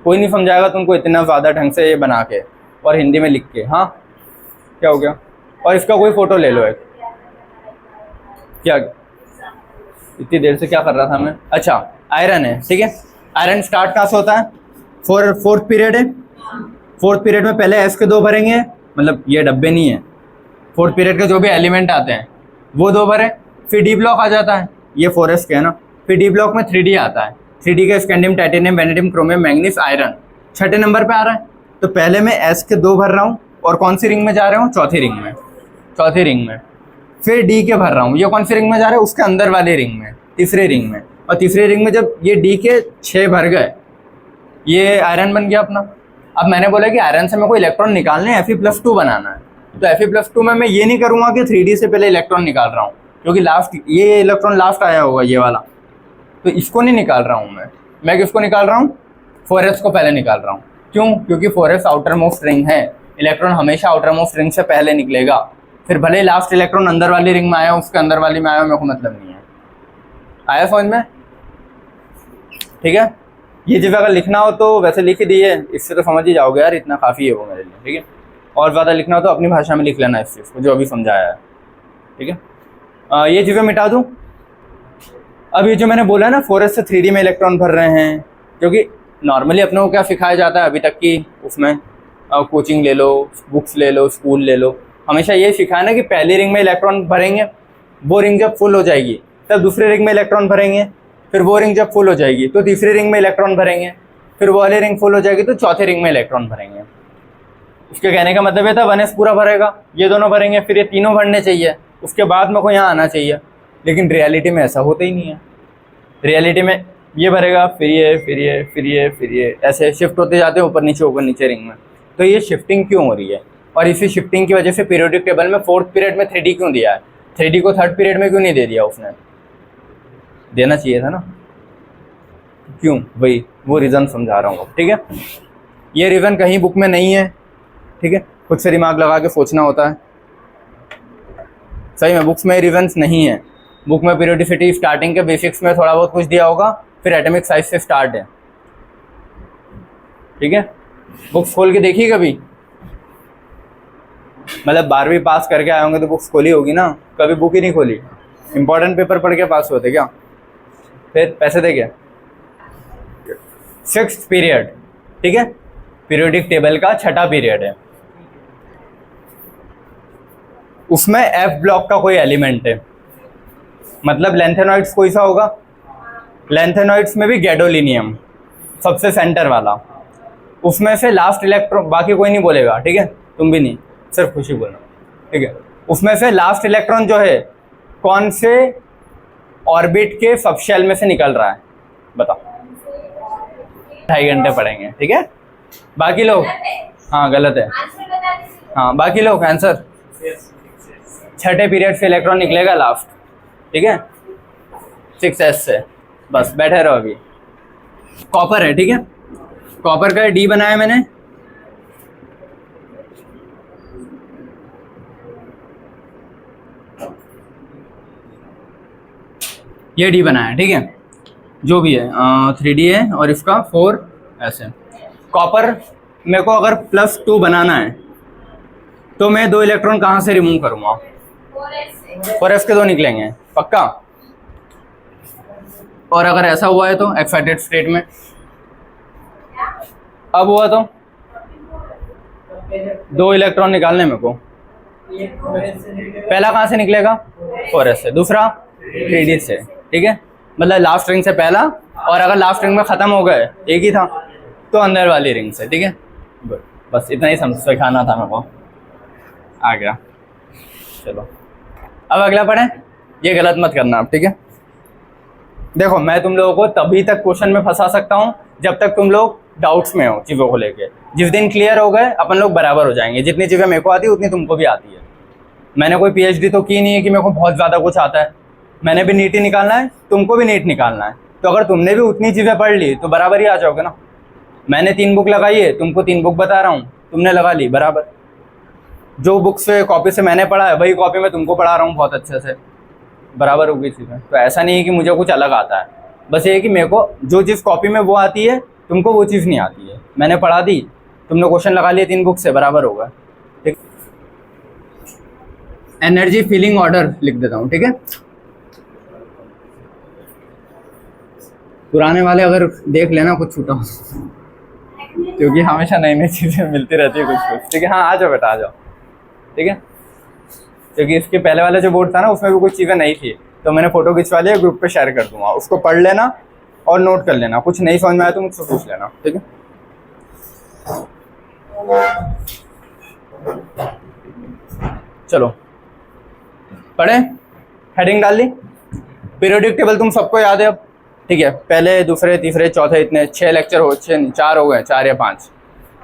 कोई नहीं समझाएगा तुमको इतना ज़्यादा ढंग से ये बना के और हिंदी में लिख के। हाँ क्या हो गया? और इसका कोई फ़ोटो ले लो एक। क्या इतनी देर से क्या कर रहा था मैं? अच्छा आयरन है, ठीक है। आयरन स्टार्ट कहाँ से होता है? फोर्थ पीरियड है। फोर्थ पीरियड में पहले एस के 2 भरेंगे, मतलब ये डब्बे नहीं है, फोर्थ पीरियड के जो भी एलिमेंट आते हैं वो 2 भरे, फिर डी ब्लॉक आ जाता है, ये 4s के है ना। फिर डी ब्लॉक में 3D आता है, 3D का scandium, titanium, vanadium, chromium, manganese, iron 6ठे नंबर पे आ रहा है। तो पहले मैं एस के 2 भर रहा हूँ और कौन सी रिंग में जा रहा हूँ? चौथी रिंग में, चौथी रिंग में। फिर डी के भर रहा हूँ, ये कौन सी रिंग में जा रहा है? उसके अंदर वाली रिंग में, तीसरी रिंग में। और तीसरी रिंग में जब ये डी के 6 भर गए, ये आयरन बन गया अपना। अब मैंने बोला कि आयरन से मैं कोई इलेक्ट्रॉन निकालने Fe+2 बनाना है, तो Fe+2 में मैं ये नहीं करूँगा कि 3D से पहले इलेक्ट्रॉन निकाल रहा हूँ, क्योंकि लास्ट ये इलेक्ट्रॉन लास्ट आया होगा ये वाला, तो इसको नहीं निकाल रहा हूँ मैं किसको निकाल रहा हूँ? 4s को पहले निकाल रहा हूँ। क्यों? क्योंकि 4s आउटर मोस्ट रिंग है, इलेक्ट्रॉन हमेशा आउटर मोस्ट रिंग से पहले निकलेगा। फिर भले ही लास्ट इलेक्ट्रॉन अंदर वाली रिंग में आया, उसके अंदर वाली में आया, मेरे को मतलब नहीं है। आया समझ में? ठीक है। ये चीज़ अगर लिखना हो तो वैसे लिख ही दी है, इससे तो समझ ही जाओगे यार, इतना काफ़ी है वो मेरे लिए, ठीक है। और ज़्यादा लिखना हो तो अपनी भाषा में लिख लेना इस चीज़ को जो अभी समझाया है, ठीक है। ये चीज़ें मिटा दूँ, अब ये जो मैंने बोला ना 4s से 3d में इलेक्ट्रॉन भर रहे हैं, क्योंकि नॉर्मली अपने को क्या सिखाया जाता है अभी तक की उसमें, कोचिंग ले लो, बुक्स ले लो, स्कूल ले लो, हमेशा ये सिखाया ना कि पहली रिंग में इलेक्ट्रॉन भरेंगे, वो रिंग जब फुल हो जाएगी तब दूसरी रिंग में इलेक्ट्रॉन भरेंगे, फिर वो रिंग जब फुल हो जाएगी तो तीसरी रिंग में इलेक्ट्रॉन भरेंगे, फिर वो वाली रिंग फुल हो जाएगी तो चौथी रिंग में इलेक्ट्रॉन भरेंगे। उसके कहने का मतलब ये था 1s पूरा भरेगा, ये दोनों भरेंगे, फिर ये तीनों भरने चाहिए, उसके बाद मेरे को यहाँ आना चाहिए। लेकिन रियलिटी में ऐसा होता ही नहीं है। रियलिटी में ये भरेगा, फिर ये, फिर ये, फिर ये, फिर ये, ऐसे शिफ्ट होते जाते हैं ऊपर नीचे रिंग में। तो ये शिफ्टिंग क्यों हो रही है, और इसी शिफ्टिंग की वजह से पीरियोडिक टेबल में 4th पीरियड में 3D क्यों दिया है, 3D को 3rd पीरियड में क्यों नहीं दे दिया उसने, देना चाहिए था ना, क्यों, वही वो रीज़न समझा रहा हूँ। ठीक है, ये रीज़न कहीं बुक में नहीं है। ठीक है, खुद से दिमाग लगा के सोचना होता है। सही में बुक्स में रीजंस नहीं है। बुक में पीरियोडिसिटी स्टार्टिंग के बेसिक्स में थोड़ा बहुत कुछ दिया होगा, फिर एटॉमिक साइज से स्टार्ट है। ठीक है, बुक्स खोल के देखिए कभी, मतलब 12वीं पास करके आए होंगे तो बुक्स खोली होगी ना, कभी बुक ही नहीं खोली। इंपॉर्टेंट पेपर पढ़ के पास होते क्या, फिर पैसे दे क्या। 6th पीरियड, ठीक है, पीरियोडिक टेबल का 6ठा पीरियड है। उसमें एफ ब्लॉक का कोई एलिमेंट है, मतलब लेंथेनॉइड्स कोई सा होगा, लेंथेनॉइड्स में भी गैडोलिनियम सबसे सेंटर वाला, उसमें से लास्ट इलेक्ट्रॉन, बाकी कोई नहीं बोलेगा, ठीक है, तुम भी नहीं, सिर्फ खुशी बोलना, ठीक है। उसमें से लास्ट इलेक्ट्रॉन जो है कौन से ऑर्बिट के सबशेल में से निकल रहा है, बताओ। 2.5 घंटे पढ़ेंगे, ठीक है। बाकी लोग, हाँ गलत है, हाँ बाकी लोग आंसर, 6ठे पीरियड से इलेक्ट्रॉन निकलेगा लास्ट, ठीक है, 6s से। बस बैठे रहो। अभी कॉपर है, ठीक है, कॉपर का डी बनाया मैंने, ये डी बनाया, ठीक है, जो भी है 3D है और इसका 4s है। कॉपर मेरे को अगर +2 बनाना है तो मैं 2 इलेक्ट्रॉन कहाँ से रिमूव करूँगा, 4s के 2 निकलेंगे पक्का। और अगर ऐसा हुआ है तो एक्साइटेड स्टेट में, अब हुआ तो 2 इलेक्ट्रॉन निकालने मेरे को, पहला कहाँ से निकलेगा, 4s से, दूसरा 3D से, ठीक है, मतलब लास्ट रिंग से पहला, और अगर लास्ट रिंग में ख़त्म हो गए, एक ही था, तो अंदर वाली रिंग से, ठीक है। बस इतना ही सिखाना था मेरे को, आ गया। चलो अब अगला पढ़ें, ये गलत मत करना आप, ठीक है। देखो मैं तुम लोगों को तभी तक क्वेश्चन में फंसा सकता हूँ जब तक तुम लोग डाउट्स में हो चीज़ों को लेके। जिस दिन क्लियर हो गए अपन लोग बराबर हो जाएंगे। जितनी चीज़ें मेरे को आती है उतनी तुमको भी आती है। मैंने कोई PhD तो की नहीं है कि मेरे को बहुत ज़्यादा कुछ आता है। मैंने भी नीट ही निकालना है, तुमको भी नीट निकालना है। तो अगर तुमने भी उतनी चीज़ें पढ़ ली तो बराबर ही आ जाओगे ना। मैंने 3 बुक लगाई है, तुमको 3 बुक बता रहा हूँ, तुमने लगा ली, बराबर। जो बुक से कॉपी से मैंने पढ़ा है वही कॉपी में तुमको पढ़ा रहा हूँ बहुत अच्छे से, बराबर हो गई चीज़ें। तो ऐसा नहीं है कि मुझे कुछ अलग आता है, बस ये है कि मेरे को जो चीज़ कॉपी में वो आती है तुमको वो चीज़ नहीं आती है। मैंने पढ़ा दी, तुमने क्वेश्चन लगा लिए 3 बुक से, बराबर होगा, ठीक। एनर्जी फीलिंग ऑर्डर लिख देता हूँ, ठीक है। पुराने वाले अगर देख लेना कुछ छूटा हो, क्योंकि हमेशा नई नई चीज़ें मिलती रहती है कुछ कुछ, ठीक है। हाँ आ जाओ बेटा, आ जाओ, ठीक है। क्योंकि इसके पहले वाला जो बोर्ड था ना उसमें भी कुछ चीज़ें नहीं थी, तो मैंने फ़ोटो खिंचवा लिया, ग्रुप पे शेयर कर दूंगा, उसको पढ़ लेना और नोट कर लेना। कुछ नहीं समझ में आया तो मुझसे पूछ लेना, ठीक है। चलो पढ़े, हेडिंग डाल ली। पीरियोडिक टेबल तुम सबको याद है अब, ठीक है। पहले, दूसरे, तीसरे, चौथे, इतने 6 लेक्चर हो, 4 हो गए, 4 या 5,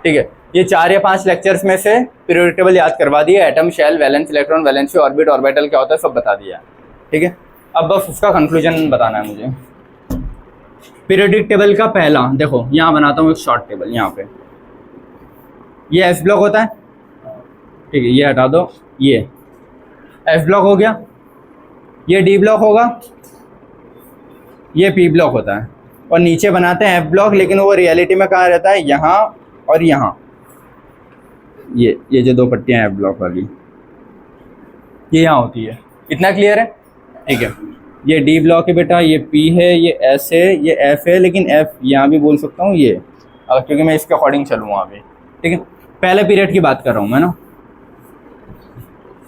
ठीक है। ये 4 या 5 लेक्चर्स में से पीरियोडिक टेबल याद करवा दिया। Atom, shell, valence electron, valency orbit, orbital क्या होता है सब बता दिया, ठीक है। अब बस उसका कंक्लूजन बताना है मुझे। पीरियोडिक टेबल का पहला, देखो यहाँ बनाता हूँ एक शॉर्ट टेबल। यहाँ पे ये एस ब्लॉक होता है, ठीक है, ये हटा दो, ये एस ब्लॉक हो गया। ये डी ब्लॉक होगा, ये पी ब्लॉक होता है। और नीचे बनाते हैं एफ ब्लॉक, लेकिन वो रियलिटी में कहाँ रहता है, यहाँ और यहाँ। ये जो 2 पट्टियाँ हैं एफ ब्लॉक वाली, ये यहाँ होती है। इतना क्लियर है, ठीक है। ये डी ब्लॉक है बेटा, ये पी है, ये एस है, ये एफ है, लेकिन एफ यहाँ भी बोल सकता हूँ ये, क्योंकि मैं इसके अकॉर्डिंग चलूँगा अभी, ठीक है। पहले पीरियड की बात कर रहा हूँ मैं ना,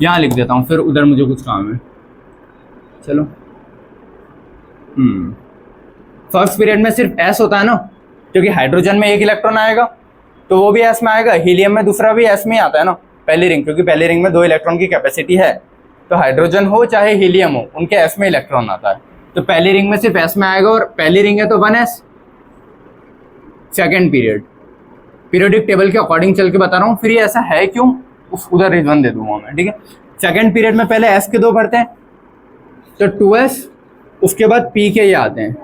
यहाँ लिख देता हूँ, फिर उधर मुझे कुछ काम है। चलो फर्स्ट पीरियड में सिर्फ एस होता है ना, क्योंकि हाइड्रोजन में एक इलेक्ट्रॉन आएगा तो वो भी एस में आएगा, हीलियम में दूसरा भी एस में ही आता है ना, पहली रिंग, क्योंकि पहली रिंग में 2 इलेक्ट्रॉन की कैपेसिटी है, तो हाइड्रोजन हो चाहे हीलियम हो उनके एस में इलेक्ट्रॉन आता है, तो पहली रिंग में सिर्फ एस में आएगा, और पहली रिंग है तो 1s। Second period periodic table के अकॉर्डिंग चल के बता रहा हूँ, फिर ये ऐसा है क्यों उधर रीजन दे दूंगा मैं, ठीक है। सेकेंड पीरियड में पहले एस के 2 बढ़ते हैं तो 2s, उसके बाद पी के ये आते हैं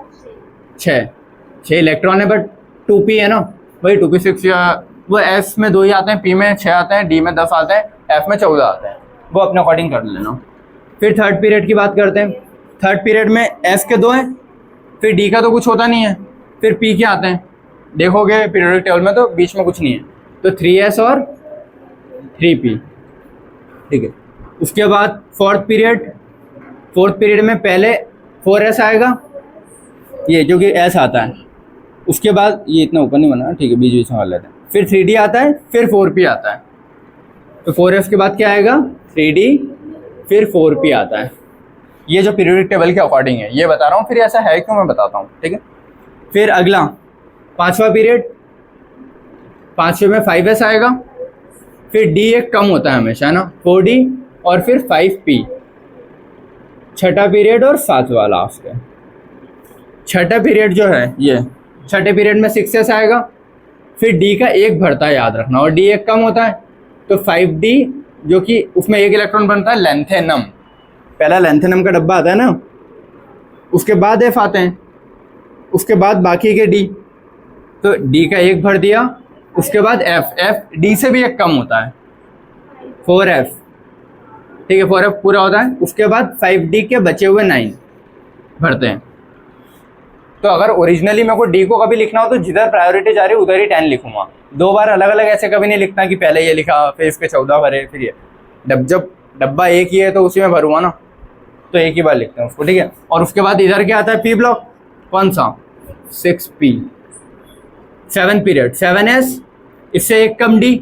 6 इलेक्ट्रॉन है, बट 2p है ना, वही 2p6, या वो एस में 2 ही आते हैं, पी में 6 आते हैं, डी में 10 आते हैं, एफ में 14 आते हैं, वो अपने अकॉर्डिंग कर लेना। फिर थर्ड पीरियड की बात करते हैं। थर्ड पीरियड में एस के 2 हैं, फिर डी का तो कुछ होता नहीं है, फिर पी के आते हैं, देखोगे पीरियोडिक टेबल में तो बीच में कुछ नहीं है, तो 3s और 3p, ठीक है। उसके बाद फोर्थ पीरियड में पहले 4s आएगा, ये जो कि s आता है, उसके बाद ये इतना ऊपर नहीं बना, ठीक है, बीच बीच में वाले लेते हैं, फिर 3d आता है, फिर 4p आता है, तो 4s के बाद क्या आएगा 3d, फिर 4p आता है। ये जो पीरियोडिक टेबल के अकॉर्डिंग है, ये बता रहा हूँ, फिर ऐसा है क्यों मैं बताता हूँ, ठीक है। फिर अगला पांचवा पीरियड, पांचवे में 5s आएगा, फिर d एक कम होता है हमेशा ना, 4d, और फिर 5p। छठा पीरियड और सातवां लास्ट है। छठा पीरियड जो है ये, छठे पीरियड में 6s आएगा, फिर d का एक बढ़ता है, याद रखना, और d एक कम होता है, तो 5d, जो कि उसमें एक इलेक्ट्रॉन बनता है लेंथेनम, पहला लेंथेनम का डब्बा आता है ना, उसके बाद f आते हैं, उसके बाद बाकी के d, तो d का एक भर दिया, उसके बाद f d से भी एक कम होता है, 4f, ठीक है, 4f पूरा होता है, उसके बाद 5d के बचे हुए 9 भरते हैं। तो अगर ओरिजिनली मेरे को डी को कभी लिखना हो तो जिधर प्रायोरिटी जा रही है उधर ही 10 लिखूंगा, 2 बार अलग अलग ऐसे कभी नहीं लिखना कि पहले ये लिखा फिर इस पे 14 भरे, फिर ये जब डब्बा एक ही है तो उसी में भरूंगा ना, तो एक ही बार लिखते हैं उसको, ठीक है। और उसके बाद इधर क्या आता है पी ब्लॉक, कौन सा 6p। 7 पीरियड 7s, इससे एक कम d,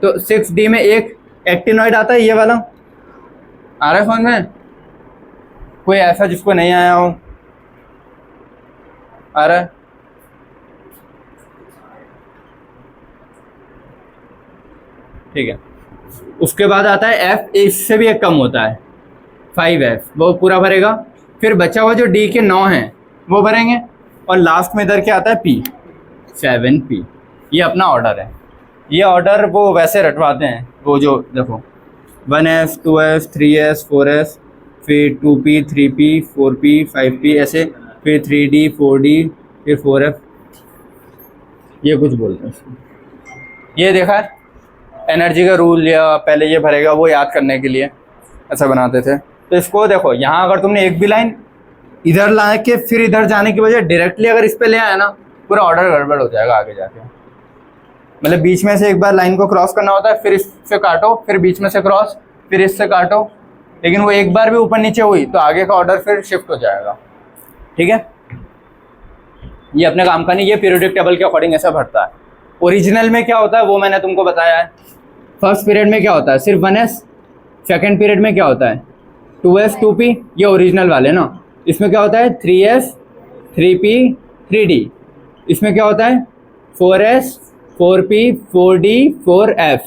तो 6d में एक एक्टिनॉइड आता है, ये वाला आ रहा है समझ में, कोई ऐसा जिसको नहीं आया हो, आ रहा है, ठीक है। उसके बाद आता है f, इससे भी एक कम होता है 5f, वो पूरा भरेगा, फिर बचा हुआ जो d के 9 हैं वो भरेंगे, और लास्ट में इधर क्या आता है p, 7p। ये अपना ऑर्डर है, ये ऑर्डर वो वैसे रटवाते हैं, वो जो देखो 1s 2s 3s 4s, फिर 2p 3p 4p 5p, ऐसे, फिर 3d 4d, फिर 4f, ये कुछ बोलते हैं। ये देखा है एनर्जी का रूल, या पहले ये भरेगा, वो याद करने के लिए ऐसा बनाते थे। तो इसको देखो, यहाँ अगर तुमने एक भी लाइन इधर ला के फिर इधर जाने की बजाय डायरेक्टली अगर इस पे ले आया ना, पूरा ऑर्डर गड़बड़ हो जाएगा आगे जाके। मतलब बीच में से एक बार लाइन को क्रॉस करना होता है, फिर इससे काटो, फिर बीच में से क्रॉस, फिर इससे काटो, लेकिन वो एक बार भी ऊपर नीचे हुई तो आगे का ऑर्डर फिर शिफ्ट हो जाएगा, ठीक है। ये अपने काम का नहीं, ये पीरियोडिक टेबल के अकॉर्डिंग ऐसा भरता है। ओरिजिनल में क्या होता है वो मैंने तुमको बताया है। फर्स्ट पीरियड में क्या होता है सिर्फ 1s, सेकेंड पीरियड में क्या होता है 2s 2p, ये ओरिजिनल वाले ना। इसमें क्या होता है 3s 3p 3d, इसमें क्या होता है 4s 4p 4d 4f,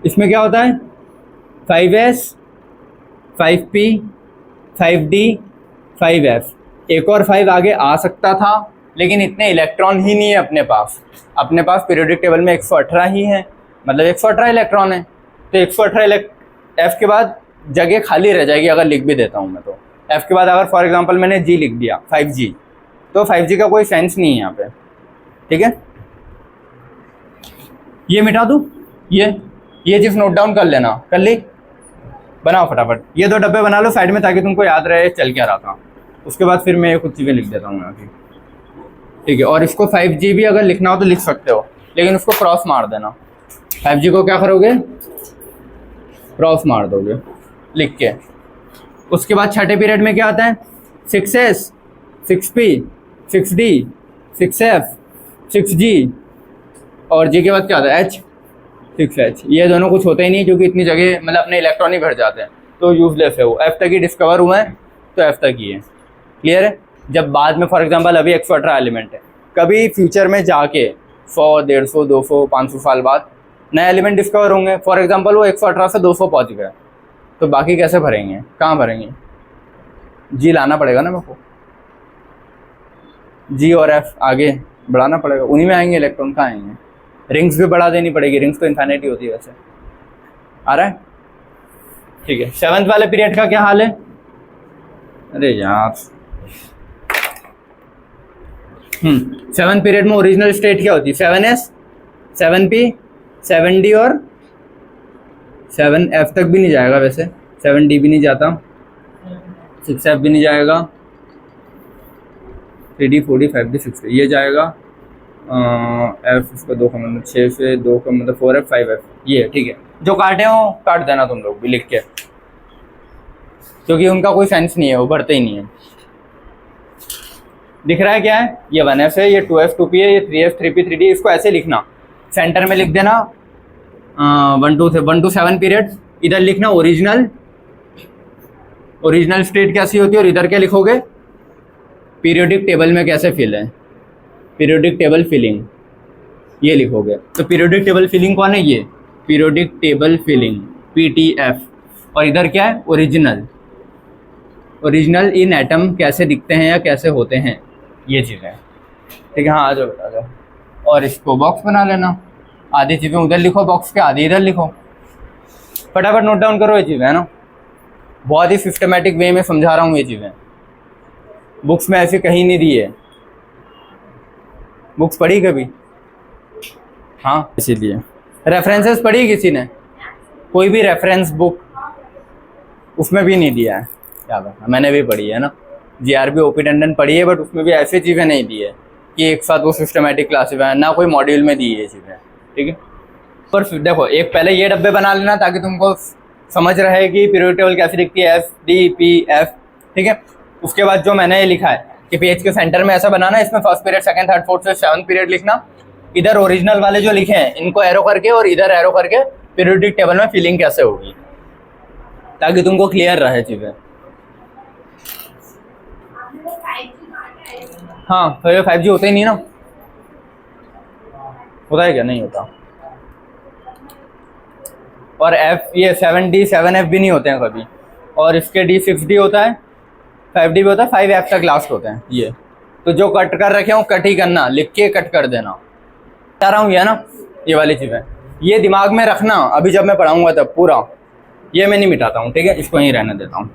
इसमें क्या होता है 5s 5p 5d 5f। एक और 5 आगे आ सकता था, लेकिन इतने इलेक्ट्रॉन ही नहीं है अपने पास। अपने पास पीरियोडिक टेबल में 118 ही है, मतलब 118 इलेक्ट्रॉन है, तो 118 एफ के बाद जगह खाली रह जाएगी अगर लिख भी देता हूँ मैं। तो एफ के बाद अगर फॉर एग्जांपल मैंने जी लिख दिया 5g, तो 5g का कोई सेंस नहीं है यहाँ पे, ठीक है। ये मिटा दूँ, ये चीज़ नोट डाउन कर लेना, कर ली, बनाओ फटाफट। ये 2 डब्बे बना लो साइड में ताकि तुमको याद रहे चल क्या रहा था। उसके बाद फिर मैं कुछ चीज़ें लिख देता हूँ यहाँ की, ठीक है। और इसको 5g भी अगर लिखना हो तो लिख सकते हो, लेकिन उसको क्रॉस मार देना। 5g को क्या करोगे क्रॉस मार दोगे लिख के, उसके बाद छठे पीरियड में क्या आता है, 6S, 6P, 6D, 6F, 6G, और G के बाद क्या आता है, H, 6H। ये दोनों कुछ होते ही नहीं क्योंकि इतनी जगह मतलब अपने इलेक्ट्रॉन ही भर जाते हैं, तो यूजलेस है वो। F तक ही डिस्कवर हुआ है तो F तक ही है। क्लियर है। जब बाद में फॉर एग्जांपल अभी 118 एलिमेंट है, कभी फ्यूचर में जाके 100, 150, 200, 500 साल बाद नए एलिमेंट डिस्कवर होंगे। फॉर एग्जांपल वो 118 से 200 पहुंच गए, तो बाकी कैसे भरेंगे, कहाँ भरेंगे? जी लाना पड़ेगा ना मेरे को, जी और एफ आगे बढ़ाना पड़ेगा, उन्हीं में आएंगे इलेक्ट्रॉन, कहाँ आएंगे? रिंग्स भी बढ़ा देनी पड़ेगी, रिंग्स तो इन्फिनिटी होती है वैसे। आ रहा है? ठीक है। 7th वाले पीरियड का क्या हाल है? अरे यार 7th पीरियड में ओरिजिनल स्टेट क्या होती है? 7S, 7P, 7D और 7F तक भी नहीं जाएगा वैसे, 7D भी नहीं जाता, 6F भी नहीं जाएगा, 3D, 4D, 5D, 6D ये जाएगा। F इसका 2 का मतलब 6 से 2 का मतलब 4F, 5F ये। ठीक है, जो काटे हो काट देना तुम लोग भी लिख के, क्योंकि उनका कोई सेंस नहीं है, वो बढ़ते ही नहीं है। दिख रहा है क्या है? ये 1S है, ये 2F, 2P है, ये 3F, 3P, 3D। इसको ऐसे लिखना, सेंटर में लिख देना 1 to 7 पीरियड, इधर लिखना ओरिजिनल स्टेट कैसी होती है, और इधर क्या लिखोगे? पीरियोडिक टेबल में कैसे फिल है, पीरियोडिक टेबल फिलिंग, ये लिखोगे। तो पीरियोडिक टेबल फिलिंग कौन है? ये पीरियोडिक टेबल फिलिंग, PTF। और इधर क्या है? ओरिजिनल इन एटम कैसे दिखते हैं या कैसे होते हैं, ये चीज़ें। ठीक है, हाँ आ जाओ आ जाओ। और इसको बॉक्स बना लेना, आधी चीज़ें उधर लिखो बॉक्स के, आधी इधर लिखो, फटाफट नोट डाउन करो ये चीज़ें, है ना। बहुत ही सिस्टमेटिक वे में समझा रहा हूँ ये चीज़ें, बुक्स में ऐसे कहीं नहीं दी है। बुक्स पढ़ी कभी? हाँ, इसीलिए रेफरेंसेस पढ़ी किसी ने? कोई भी रेफरेंस बुक उसमें भी नहीं दिया है, याद रखना। मैंने भी पढ़ी है ना, GRB OP टंडन पढ़ी है, बट उसमें भी ऐसी चीज़ें नहीं दी है कि एक साथ वो सिस्टमेटिक क्लासिफाई, ना कोई मॉड्यूल में दी है ये चीज़ें। ठीक है, पर देखो एक पहले ये डब्बे बना लेना ताकि तुमको समझ रहे कि पीरियोडिक टेबल कैसी दिखती है, FDPF। ठीक है, उसके बाद जो मैंने लिखा है कि पेज के सेंटर में ऐसा बनाना, इसमें first period, second, third, fourth से 7th पीरियड लिखना। इधर ओरिजिनल वाले जो लिखे हैं इनको एरो करके, और इधर एरो करके पीरियोडिक टेबल में फिलिंग कैसे होगी, ताकि तुमको क्लियर रहे चीज़ें। हाँ, तो ये 5G होता ही नहीं ना, होता है क्या? नहीं होता। और F ये 7D 7F भी नहीं होते हैं कभी, और इसके D 6D होता है, 5D भी होता है, 5F तक लास्ट होते हैं ये। तो जो कट कर रखे हो कट ही करना, लिख के कट कर देना। बता रहा हूँ ये ना, ये वाली चीज़ें ये दिमाग में रखना, अभी जब मैं पढ़ाऊँगा तब पूरा। ये मैं नहीं मिटाता हूँ, ठीक है, इसको यहीं रहने देता हूँ।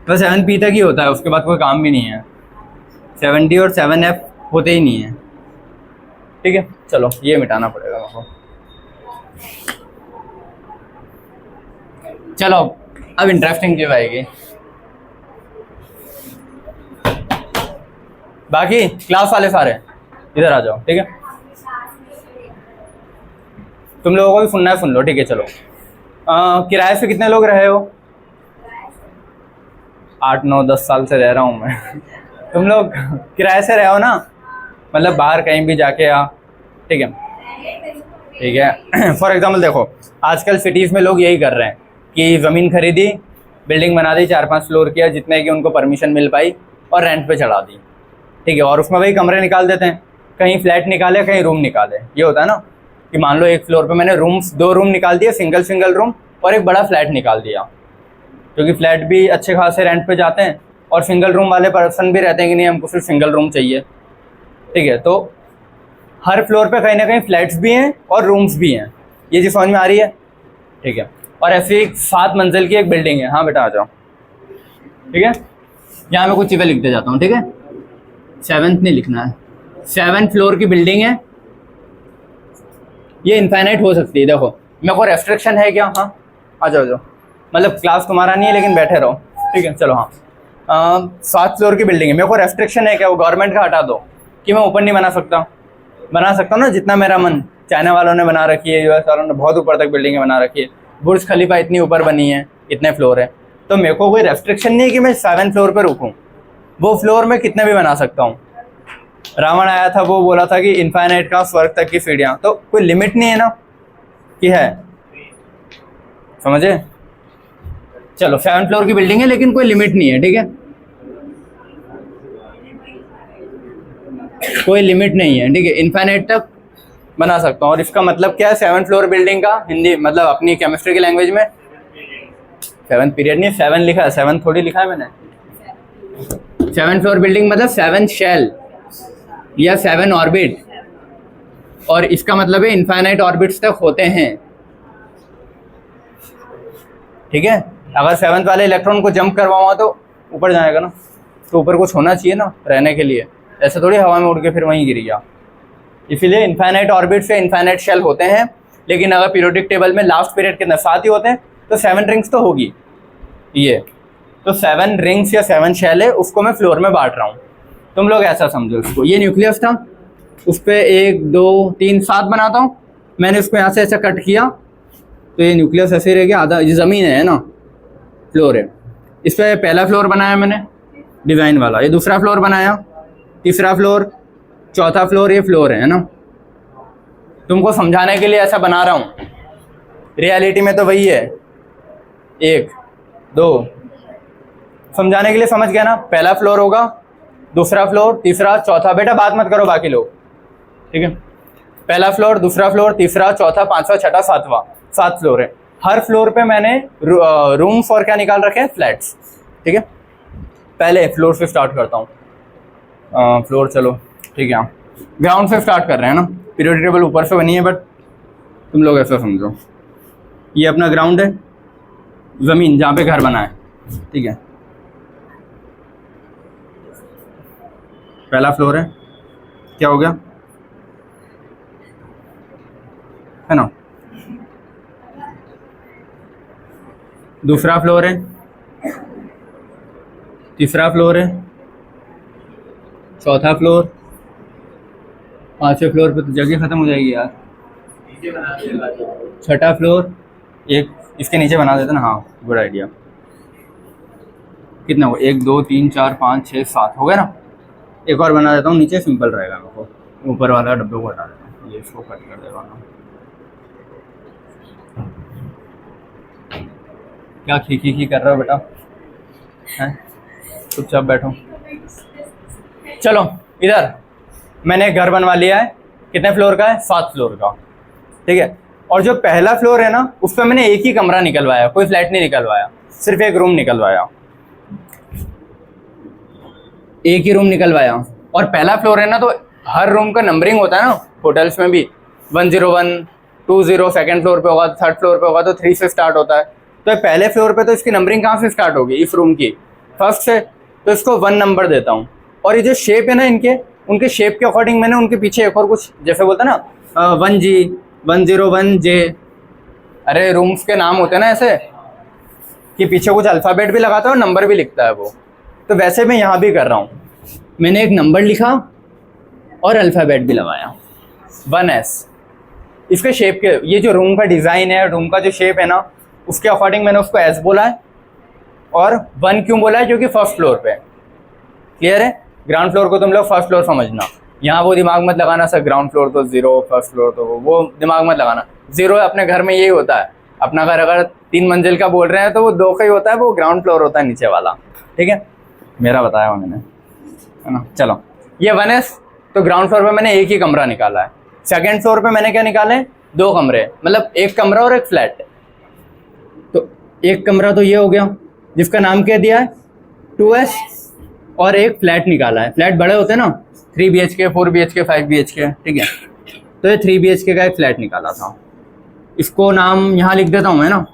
तो 7P तक ही होता है, उसके बाद कोई काम भी नहीं है। 7D और 7F होते ही नहीं है। ठीक है, चलो ये मिटाना पड़ेगा मेरे को। चलो अब इंटरेस्टिंग चीज आएगी। बाकी क्लास वाले सारे इधर आ जाओ। ठीक है, तुम लोगों को भी सुनना है, सुन लो। ठीक है, चलो किराए से कितने लोग रहे हो? 8, 9, 10 साल से रह रहा हूँ मैं। तुम लोग किराए से रहे हो ना, मतलब बाहर कहीं भी जाके आ। ठीक है, ठीक है। फॉर एग्जांपल देखो, आजकल सिटीज़ में लोग यही कर रहे हैं कि ज़मीन खरीदी, बिल्डिंग बना दी, 4-5 फ्लोर किया, जितने की उनको परमिशन मिल पाई, और रेंट पे चढ़ा दी। ठीक है, और उसमें वही कमरे निकाल देते हैं, कहीं फ्लैट निकाले, कहीं रूम निकाले। ये होता है ना कि मान लो एक फ्लोर पे मैंने रूम्स 2 रूम निकाल दिए, सिंगल रूम, और एक बड़ा फ्लैट निकाल दिया, क्योंकि फ्लैट भी अच्छे खासे रेंट पे जाते हैं, और सिंगल रूम वाले पर्सन भी रहते हैं कि नहीं हमको सिर्फ सिंगल रूम चाहिए। ठीक है, तो हर फ्लोर पे कहीं ना कहीं फ्लैट्स भी हैं और रूम्स भी हैं। ये चीज़ समझ में आ रही है? ठीक है, और ऐसी 7 मंजिल की एक बिल्डिंग है। हाँ बेटा आ जाओ। ठीक है, यहाँ मैं कुछ चीज़ें लिखते जाता हूँ। ठीक है, 7th नहीं लिखना है, 7 फ्लोर की बिल्डिंग है। ये इनफाइनाइट हो सकती है। देखो मेरे को रेस्ट्रिक्शन है क्या? हाँ आ जाओ। मतलब क्लास तुम्हारा नहीं है लेकिन बैठे रहो। ठीक है, चलो। हाँ 7 फ्लोर की बिल्डिंग है, मेरे को रेस्ट्रिक्शन है क्या? वो गवर्नमेंट का हटा दो कि मैं ऊपर नहीं बना सकता। बना सकता हूँ ना जितना मेरा मन। चाइना वालों ने बना रखी है, यूएस वालों ने बहुत ऊपर तक बिल्डिंगें बना रखी है, बुर्ज खलीफा इतनी ऊपर बनी है, इतने फ्लोर है, तो मेरे को कोई रेस्ट्रिक्शन नहीं है कि मैं 7 फ्लोर पर रुकूँ, वो फ्लोर में कितने भी बना सकता हूँ। रावण आया था, वो बोला था कि इनफाइनाइट का स्वर्ग तक की सीढ़ियाँ, तो कोई लिमिट नहीं है ना कि है, समझे। चलो 7 फ्लोर की बिल्डिंग है लेकिन कोई लिमिट नहीं है, ठीक है, कोई लिमिट नहीं है, ठीक है, इनफाइनाइट तक बना सकता हूँ। और इसका मतलब क्या है 7 फ्लोर बिल्डिंग का हिंदी मतलब अपनी केमिस्ट्री की लैंग्वेज में 7 पीरियड नहीं, 7 लिखा है, 7 थोड़ी लिखा है मैंने। 7 फ्लोर बिल्डिंग मतलब 7 शेल या 7 ऑर्बिट, और इसका मतलब है इनफाइनाइट ऑर्बिट्स तक होते हैं, ठीक है। अगर 7th वाले इलेक्ट्रॉन को जंप करवाऊंगा तो ऊपर जाएगा ना, तो ऊपर कुछ होना चाहिए ना रहने के लिए, ऐसे थोड़ी हवा में उड़ के फिर वहीं गिर गया। इसीलिए इनफाइनाइट ऑर्बिट से इनफाइनाइट शेल होते हैं, लेकिन अगर पीरियोडिक टेबल में लास्ट पीरियड कितने 7 ही होते हैं तो 7 रिंग्स तो होगी, ये तो 7 रिंग्स या 7 शेल है, उसको मैं फ्लोर में बांट रहा हूँ। तुम लोग ऐसा समझो उसको, ये न्यूक्लियस था, उस पर 1 2 3 7 बनाता हूँ, मैंने उसको यहाँ से ऐसा कट किया तो ये न्यूक्लियस ऐसे रह गया, आधा ये ज़मीन है ना, फ्लोर है। इस पर पहला फ्लोर बनाया मैंने डिज़ाइन वाला, ये दूसरा फ्लोर बनाया, तीसरा फ्लोर, चौथा फ्लोर, ये फ्लोर है ना। तुमको समझाने के लिए ऐसा बना रहा हूँ, रियलिटी में तो वही है, 1 2 समझाने के लिए, समझ गया ना। पहला फ्लोर होगा, दूसरा फ्लोर, तीसरा, चौथा, बेटा बात मत करो बाकी लोग, ठीक है। पहला फ्लोर, दूसरा फ्लोर, तीसरा, चौथा, पांचवा, छठा, सातवां, 7 फ्लोर है। हर फ्लोर पे मैंने रूम्स और क्या निकाल रखे हैं, फ्लैट्स, ठीक है। पहले फ्लोर से स्टार्ट करता हूँ, फ्लोर चलो ठीक है, ग्राउंड से स्टार्ट कर रहे हैं ना, पीरियोडिक टेबल ऊपर से बनी है, बट तुम लोग ऐसा समझो, ये अपना ग्राउंड है, ज़मीन जहाँ पे घर बना है, ठीक है। पहला फ्लोर है, क्या हो गया, है ना। दूसरा फ्लोर है, तीसरा फ्लोर है, चौथा फ्लोर, पांचवें फ्लोर पे तो जगह खत्म हो जाएगी यार, छठा फ्लोर, एक इसके नीचे बना देते ना, हाँ गुड आइडिया। कितना हो, 1 2 3 4 5 6 7 हो गया ना। एक और बना देता हूँ नीचे, सिंपल रहेगा मेरे को, ऊपर वाला डब्बे को हटा देता हूँ, ये इसको कट कर देगा ना। क्या खी कर रहे हो बेटा, हैं चुपचाप बैठो। चलो इधर मैंने घर बनवा लिया है, कितने फ्लोर का है, 7 फ्लोर का, ठीक है। और जो पहला फ्लोर है ना, उस पर मैंने एक ही कमरा निकलवाया, कोई फ्लैट नहीं निकलवाया, सिर्फ एक रूम निकलवाया, एक ही रूम निकलवाया। और पहला फ्लोर है ना, तो हर रूम का नंबरिंग होता है ना, होटल्स में भी 101 20, सेकंड फ्लोर पे होगा, थर्ड फ्लोर पे होगा तो 3 से स्टार्ट होता है। तो पहले फ्लोर पे तो इसकी नंबरिंग कहाँ से स्टार्ट होगी, इस रूम की फर्स्ट से, तो इसको 1 नंबर देता हूँ। और ये जो शेप है ना इनके, उनके शेप के अकॉर्डिंग मैंने उनके पीछे एक और कुछ, जैसे बोलते हैं ना 1G 101J, अरे रूम्स के नाम होते हैं ना ऐसे कि पीछे कुछ अल्फ़ाबेट भी लगाता है और नंबर भी लिखता है वो, तो वैसे मैं यहाँ भी कर रहा हूँ, मैंने एक नंबर लिखा और अल्फ़ाबेट भी लगाया 1S। इसके शेप के, ये जो रूम का डिज़ाइन है, रूम का जो शेप है ना, उसके अकॉर्डिंग मैंने उसको S बोला है। और 1 क्यों बोला है, क्योंकि फर्स्ट फ्लोर पे, क्लियर है। ग्राउंड फ्लोर को तुम लोग फर्स्ट फ्लोर समझना, यहाँ वो दिमाग मत लगाना सर ग्राउंड फ्लोर तो 0, फर्स्ट फ्लोर तो वो दिमाग मत लगाना। 0 अपने घर में यही होता है, अपना घर अगर 3 मंजिल का बोल रहे हैं तो वो 2 का ही होता है, वो ग्राउंड फ्लोर होता है नीचे वाला, ठीक है, मेरा बताया हुआ मैंने, है ना। चलो ये 1S, तो ग्राउंड फ्लोर पे मैंने एक ही कमरा निकाला है। सेकेंड फ्लोर पे मैंने क्या निकाले, 2 कमरे, मतलब एक कमरा और एक फ्लैट। तो एक कमरा तो ये हो गया जिसका नाम क्या दिया है 2S, और एक फ्लैट निकाला है। फ्लैट बड़े होते हैं ना, 3 BHK 4 BHK 5 BHK, ठीक है। तो ये 3 BHK का एक फ्लैट निकाला था, इसको नाम यहाँ लिख देता हूँ मैं ना,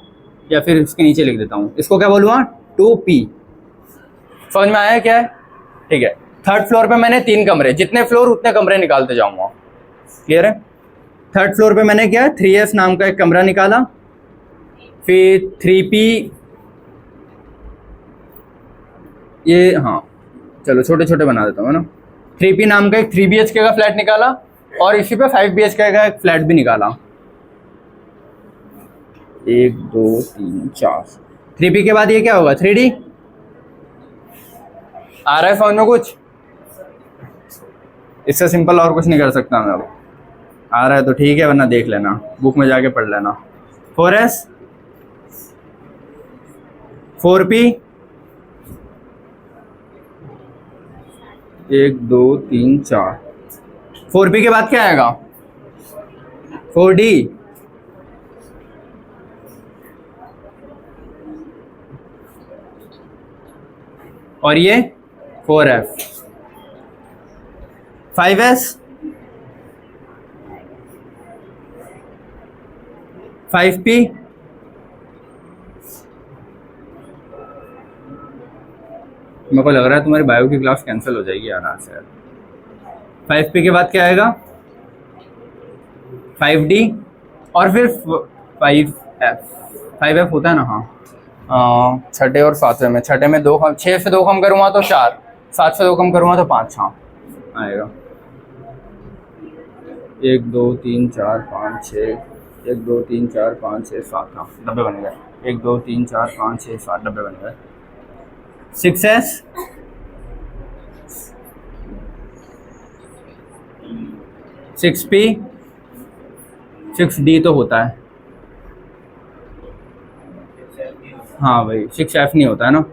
या फिर इसके नीचे लिख देता हूँ, इसको क्या बोलूँगा 2P। समझ में आया क्या है, ठीक है। थर्ड फ्लोर पे मैंने 3 कमरे, जितने फ्लोर उतने कमरे निकालते जाऊँगा, क्लियर है। थर्ड फ्लोर पे मैंने क्या 3S नाम का एक कमरा निकाला, फिर 3P, ये हाँ चलो छोटे छोटे बना देता हूँ ना। 3P नाम का एक 3 BHK का फ्लैट निकाला, और इसी पे 5 BHK का एक फ्लैट भी निकाला। 1 2 3 4। 3P के बाद ये क्या होगा? 3D। आ रहा है समझ में कुछ? इससे सिंपल और कुछ नहीं कर सकता मैं अब। आ रहा है तो ठीक है, वरना देख लेना, बुक में जाके पढ़ लेना। 4S 4P 1 2 3 4। 4P के बाद क्या आएगा? 4D। और ये 4F। 5S 5P मेरे को लग रहा है तुम्हारी बायो की क्लास कैंसिल हो जाएगी आराम से। 5P के बाद क्या आएगा? 5D और फिर 5F। 5F होता है ना? हाँ, छठे और सातवें में। छठे में 2 कम, 6 से 2 कम करूँगा तो 4, 7 से 2 कम करूँगा तो 5। हाँ आएगा। 1 2 3 4 5 6। 1 2 3 4 5 6 7। हाँ डब्बे बन गए। 1 2 3 4 5 6 7 डब्बे बन गए। 6S 6P 6D तो होता है। हाँ भाई 6F नहीं होता है ना?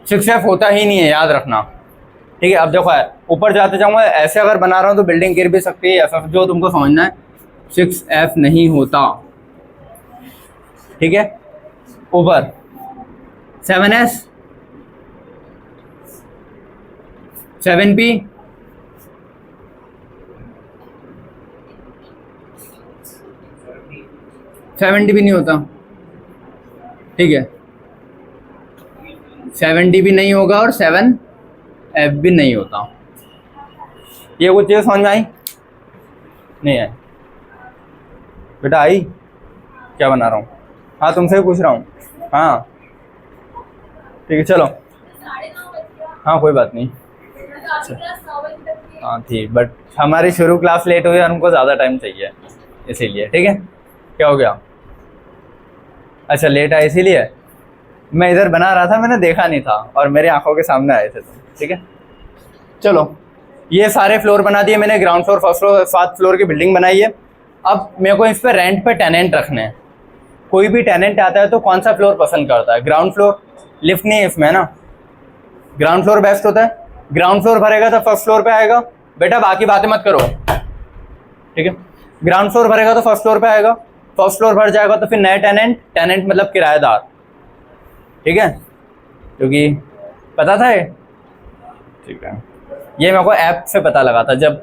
6F होता ही नहीं है, याद रखना। ठीक है, अब देखो ऊपर जाते जाऊंगा, ऐसे अगर बना रहा हूँ तो बिल्डिंग गिर भी सकती है, ऐसा जो तुमको समझना है। 6F नहीं होता। ठीक है, ऊपर 7S 7P 7D भी नहीं होता। ठीक है, 7D भी नहीं होगा और 7F भी नहीं होता। ये कुछ चीज़ समझ में आई? नहीं आई? बेटा आई? क्या बना रहा हूँ? हाँ तुमसे भी पूछ रहा हूँ। हाँ ठीक है चलो। हाँ कोई बात नहीं। हाँ ठीक, बट हमारी शुरू क्लास लेट हुई और हमको ज़्यादा टाइम चाहिए इसीलिए। ठीक है, क्या हो गया? अच्छा लेट आया इसीलिए? मैं इधर बना रहा था, मैंने देखा नहीं था और मेरे आंखों के सामने आए थे तुम। ठीक है चलो, ये सारे फ्लोर बना दिए मैंने। Ground floor, first floor, 7 floor की बिल्डिंग बनाई है। अब मेरे को इस पर रेंट पे टेनेंट रखने हैं। कोई भी टेनेंट आता है तो कौन सा फ्लोर पसंद करता है? Ground floor. लिफ्ट नहीं है इसमें ना, ग्राउंड फ्लोर बेस्ट होता है। ग्राउंड फ्लोर भरेगा तो फर्स्ट फ्लोर पे आएगा। बेटा बाकी बातें मत करो, ठीक है? ग्राउंड फ्लोर भरेगा तो फर्स्ट फ्लोर पे आएगा। फर्स्ट फ्लोर भर जाएगा तो फिर नए टेनेंट, टेनेंट मतलब किराएदार। ठीक है, क्योंकि पता था ये? ठीक है, ये मेरे को ऐप से पता लगा था जब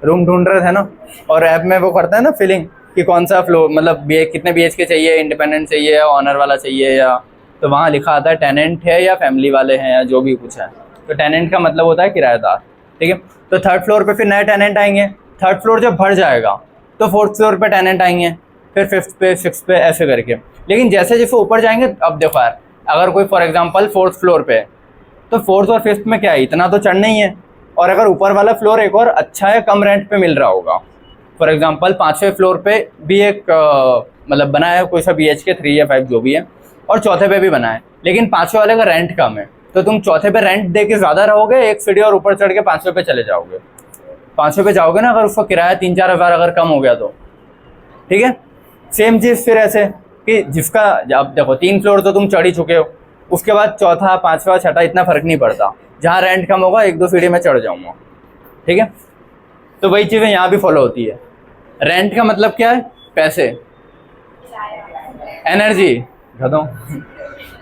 रूम ढूंढ रहे थे ना, और ऐप में वो करता है ना फिलिंग कि कौन सा फ्लोर, मतलब कितने BHK चाहिए, इंडिपेंडेंट चाहिए या ऑनर वाला चाहिए, या तो वहाँ लिखा आता है टेनेंट है या फैमिली वाले हैं या जो भी कुछ है। तो टेनेंट का मतलब होता है किराएदार। ठीक है, तो थर्ड फ्लोर पे फिर नए टेनेंट आएंगे। थर्ड फ्लोर जब भर जाएगा तो फोर्थ फ्लोर पे टेनेंट आएंगे, फिर फिफ्थ पे, सिक्स्थ पे, ऐसे करके। लेकिन जैसे जैसे ऊपर जाएंगे, अब देखो यार, अगर कोई फॉर एग्जांपल फोर्थ फ्लोर पे, तो फोर्थ और फिफ्थ में क्या है, इतना तो चढ़ना ही है। और अगर ऊपर वाला फ्लोर एक और अच्छा है, कम रेंट पे मिल रहा होगा, फॉर एग्जांपल 5वें फ्लोर पे भी एक मतलब बना है कोई सा BHK 3 या 5 जो भी है, और चौथे पे भी बना है, लेकिन 5वें वाले का रेंट कम है, तो तुम चौथे पे रेंट दे के ज़्यादा रहोगे, एक सीढ़ी और ऊपर चढ़ के 5वें पे चले जाओगे। 5वें पे जाओगे ना, अगर उसका किराया 3-4 हज़ार अगर कम हो गया तो। ठीक है, सेम चीज़ फिर ऐसे कि जिसका, अब देखो 3 फ्लोर तो तुम चढ़ ही चुके हो, उसके बाद चौथा, 5वां, छठा इतना फ़र्क नहीं पड़ता। जहाँ रेंट कम होगा 1-2 सीढ़ी में चढ़ जाऊँगा। ठीक है, तो वही चीज़ें यहाँ भी फॉलो होती है। रेंट का मतलब क्या है? पैसे, एनर्जी, खत्म।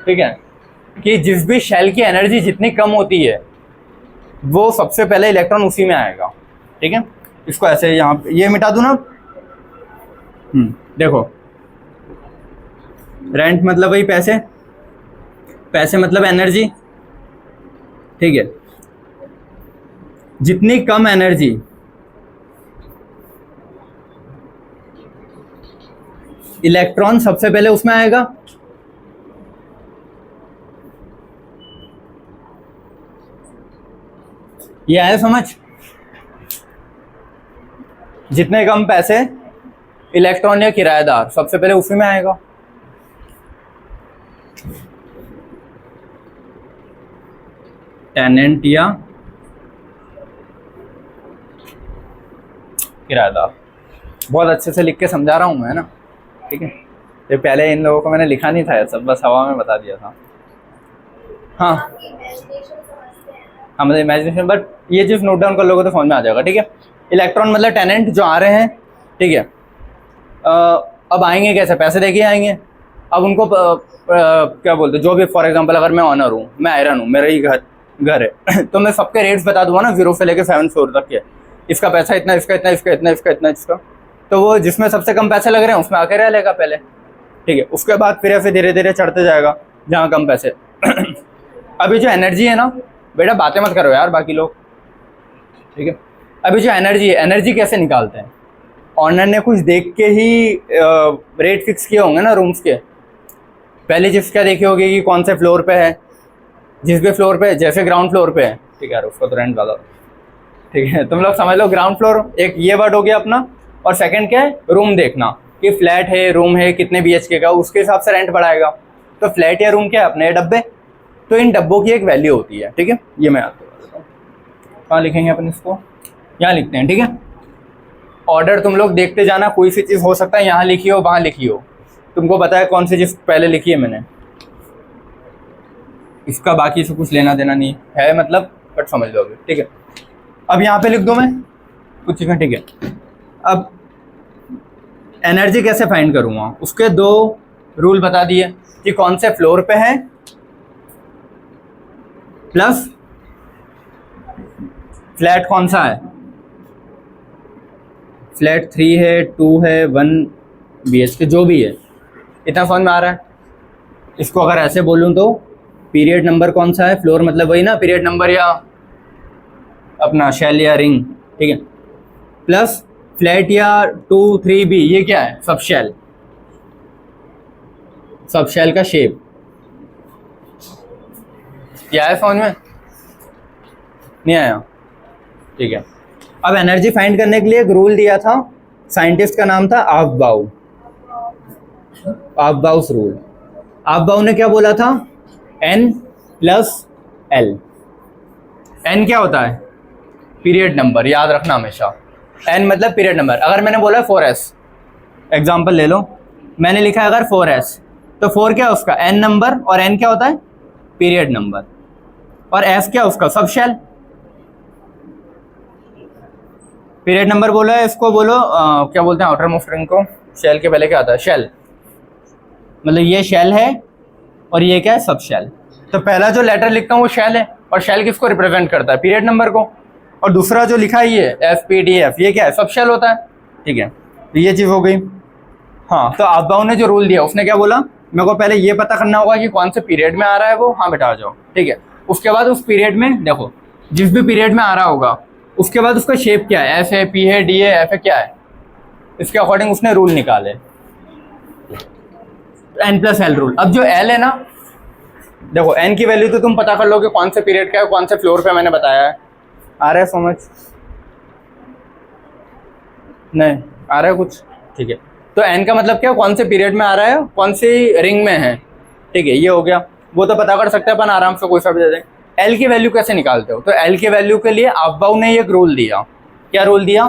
ठीक है, कि जिस भी शेल की एनर्जी जितनी कम होती है, वो सबसे पहले इलेक्ट्रॉन उसी में आएगा। ठीक है, इसको ऐसे यहाँ ये मिटा दूँ ना। देखो, रेंट मतलब वही पैसे, पैसे मतलब एनर्जी। ठीक है, जितनी कम एनर्जी, इलेक्ट्रॉन सबसे पहले उसमें आएगा। ये आया समझ? जितने कम पैसे इलेक्ट्रॉन या किराएदार, सबसे पहले उसी में आएगा। टेनेंट या किराएदार। बहुत अच्छे से लिख के समझा रहा हूँ मैं, ना? ठीक है, ये पहले इन लोगों को मैंने लिखा नहीं था, सब बस हवा में बता दिया था। हाँ हाँ, मतलब इमेजिनेशन, बट ये चीज़ नोट डाउन कर लोगे तो समझ में आ जाएगा। ठीक है, इलेक्ट्रॉन मतलब टेनेंट जो आ रहे हैं। ठीक है, अब आएंगे कैसे? पैसे देके आएंगे। अब उनको क्या बोलते हैं, जो भी, फॉर एग्जांपल अगर मैं ऑनर हूँ, मैं आयरन हूँ, मेरा ही घर है तो मैं सबके रेट्स बता दूंगा ना, 0 से लेकर 7 फ्लोर तक के। इसका पैसा इतना, इसका इतना, इसका इतना, इसका इतना, इसका। तो वो जिसमें सबसे कम पैसे लग रहे हैं उसमें आके रह लेगा पहले। ठीक है, उसके बाद फिर ऐसे धीरे धीरे चढ़ते जाएगा जहाँ कम पैसे। अभी जो एनर्जी है ना बेटा, बातें मत करो यार बाकी लोग। ठीक है, अभी जो एनर्जी है, एनर्जी कैसे निकालते हैं? ऑनर ने कुछ देख के ही रेट फिक्स किए होंगे ना रूम्स के। पहले चिप्स क्या देखी होगी कि कौन से फ्लोर पे है, जिस भी फ्लोर पे, जैसे ग्राउंड फ्लोर पे है। ठीक है, उसका तो रेंट ज़्यादा। ठीक है, तुम लोग समझ लो, ग्राउंड फ्लोर एक ये वर्ड हो गया अपना, और सेकंड क्या है, रूम देखना कि फ्लैट है, रूम है, कितने BHK का, उसके हिसाब से रेंट बढ़ाएगा। तो फ्लैट या रूम क्या है, अपने डब्बे। तो इन डब्बों की एक वैल्यू होती है। ठीक है, ये मैं आपको बता देता हूँ। कहाँ लिखेंगे अपन इसको? यहाँ लिखते हैं। ठीक है, ऑर्डर तुम लोग देखते जाना, कोई सी चीज़ हो सकता है यहाँ लिखी हो, वहाँ लिखी हो। तुमको पता है कौन सी चीज़ पहले लिखी है मैंने, इसका बाकी से कुछ लेना देना नहीं है, मतलब बट समझ लो अभी। ठीक है, अब यहाँ पे लिख दो मैं कुछ चीज़ें। ठीक है, अब एनर्जी कैसे फाइंड करूँगा, उसके 2 रूल बता दिए कि कौन से फ्लोर पे है, प्लस फ्लैट कौन सा है। फ्लैट 3 है, 2 है, 1 BHK, जो भी है। इतना समझ में आ रहा है? इसको अगर ऐसे बोलूँ तो पीरियड नंबर कौन सा है, फ्लोर मतलब वही ना, पीरियड नंबर या अपना शेल या रिंग। ठीक है, प्लस फ्लैट या 2, 3B, ये क्या है, सब शेल। सब शेल का शेप क्या है, समझ में नहीं आया? ठीक है, अब एनर्जी फाइंड करने के लिए एक रूल दिया था, साइंटिस्ट का नाम था आफबाउ, आफबाउस रूल। आफबाउ ने क्या बोला था, N + L। N क्या होता है, पीरियड नंबर, याद रखना हमेशा। N मतलब पीरियड नंबर। अगर मैंने बोला 4S, एग्जाम्पल ले लो, मैंने लिखा है अगर 4S, तो 4 क्या है उसका, N नंबर, और N क्या होता है, पीरियड नंबर, और S क्या उसका, सब शेल। पीरियड नंबर बोला है, इसको बोलो क्या बोलते हैं, आउटर मोस्ट रिंग को। शेल के पहले क्या आता है, शेल, मतलब ये शेल है और ये क्या है, सब शेल। तो पहला जो लेटर लिखता हूँ वो शेल है, और शेल किसको रिप्रेजेंट करता है, पीरियड नंबर को। और दूसरा जो लिखा है ये FPDF, ये क्या है, सब शेल होता है। ठीक है, तो ये चीज़ हो गई। हाँ, तो आफबाउ ने जो रूल दिया उसने क्या बोला, मेरे को पहले ये पता करना होगा कि कौन से पीरियड में आ रहा है वो। हाँ बेटा आ जाओ। ठीक है, उसके बाद उस पीरियड में देखो, जिस भी पीरियड में आ रहा होगा उसके बाद उसका शेप क्या है, S है, P है, D है, F है, क्या है, इसके अकॉर्डिंग उसने रूल निकाले, N + L रूल। अब जो L है ना, देखो N की वैल्यू तो तुम पता कर लोगे कौन से पीरियड का है, कौन से फ्लोर पे मैंने बताया है। आ रहा है समझ? नहीं आ रहा है कुछ? ठीक है, तो N का मतलब क्या, कौन से पीरियड में आ रहा है, कौन सी रिंग में है। ठीक है, ये हो गया, वो तो पता कर सकते हैं अपन आराम से, कोई सा भी दे दें। L की वैल्यू कैसे निकालते हो, तो L की वैल्यू के लिए आफबाउ ने एक रूल दिया। क्या रूल दिया,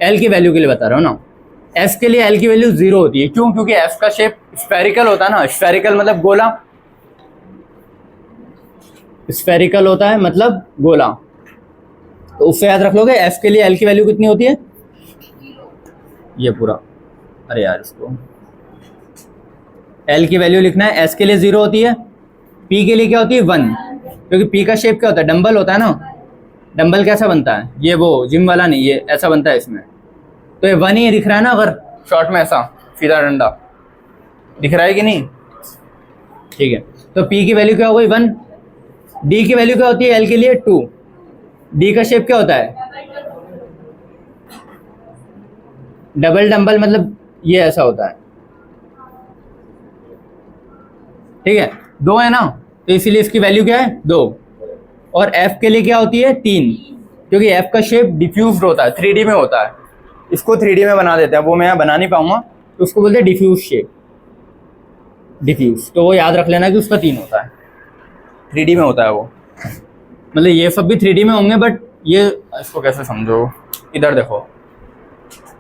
L की वैल्यू के लिए बता रहा हूँ ना। S के लिए L की वैल्यू 0 होती है, क्यों, क्योंकि S का शेप स्फेरिकल होता है ना, स्फेरिकल मतलब गोला, स्फेरिकल होता है मतलब गोला। तो उससे याद रख लोगे, S के लिए L की वैल्यू कितनी होती है, ये पूरा, अरे यार इसको L की वैल्यू लिखना है, S के लिए 0 होती है, P के लिए क्या होती है 1, क्योंकि P का शेप क्या होता है, डंबल होता है ना। डंबल कैसा बनता है, ये वो जिम वाला नहीं, ये ऐसा बनता है इसमें। तो ये 1 ही दिख रहा है ना, अगर शॉर्ट में ऐसा सीधा डंडा दिख रहा है कि नहीं। ठीक है, तो P की वैल्यू क्या हो गई 1, D की वैल्यू क्या होती है L के लिए 2, D का शेप क्या होता है, डबल डंबल, मतलब ये ऐसा होता है। ठीक है, 2 है ना, तो इसीलिए इसकी वैल्यू क्या है 2। और F के लिए क्या होती है 3, क्योंकि F का शेप डिफ्यूज्ड होता है, 3D में होता है। इसको 3D में बना देते हैं, वो मैं यहाँ बना नहीं पाऊंगा, तो उसको बोलते हैं डिफ्यूज शेप, डिफ्यूज। तो वो याद रख लेना कि उसका 3 होता है, 3D में होता है वो, मतलब ये सब भी 3D में होंगे, बट ये इसको कैसे समझो, इधर देखो,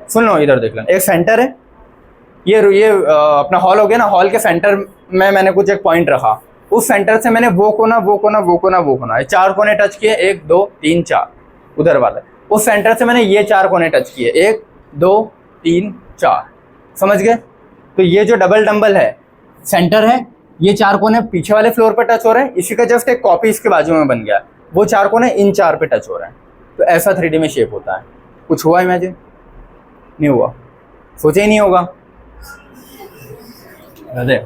सुन लो, इधर देख लेना, एक सेंटर है, ये अपना हॉल हो गया ना, हॉल के सेंटर में मैंने कुछ एक पॉइंट रखा, उस सेंटर से मैंने वो कोना वो कोना वो कोना वो कोना, ये 4 कोने टच किए, 1 2 3 4 उधर वाला, उस सेंटर से मैंने ये 4 कोने टच किए, 1 2 3 4, समझ गए। तो ये जो डबल डंबल है, सेंटर है, ये 4 कोने पीछे वाले फ्लोर पर टच हो रहे हैं, इसी का जस्ट एक कॉपी इसके बाजू में बन गया, वो 4 कोने इन 4 पे टच हो रहे हैं। तो ऐसा 3D में शेप होता है। कुछ हुआ इमेजिन? नहीं हुआ, सोचे ही नहीं होगा। अरे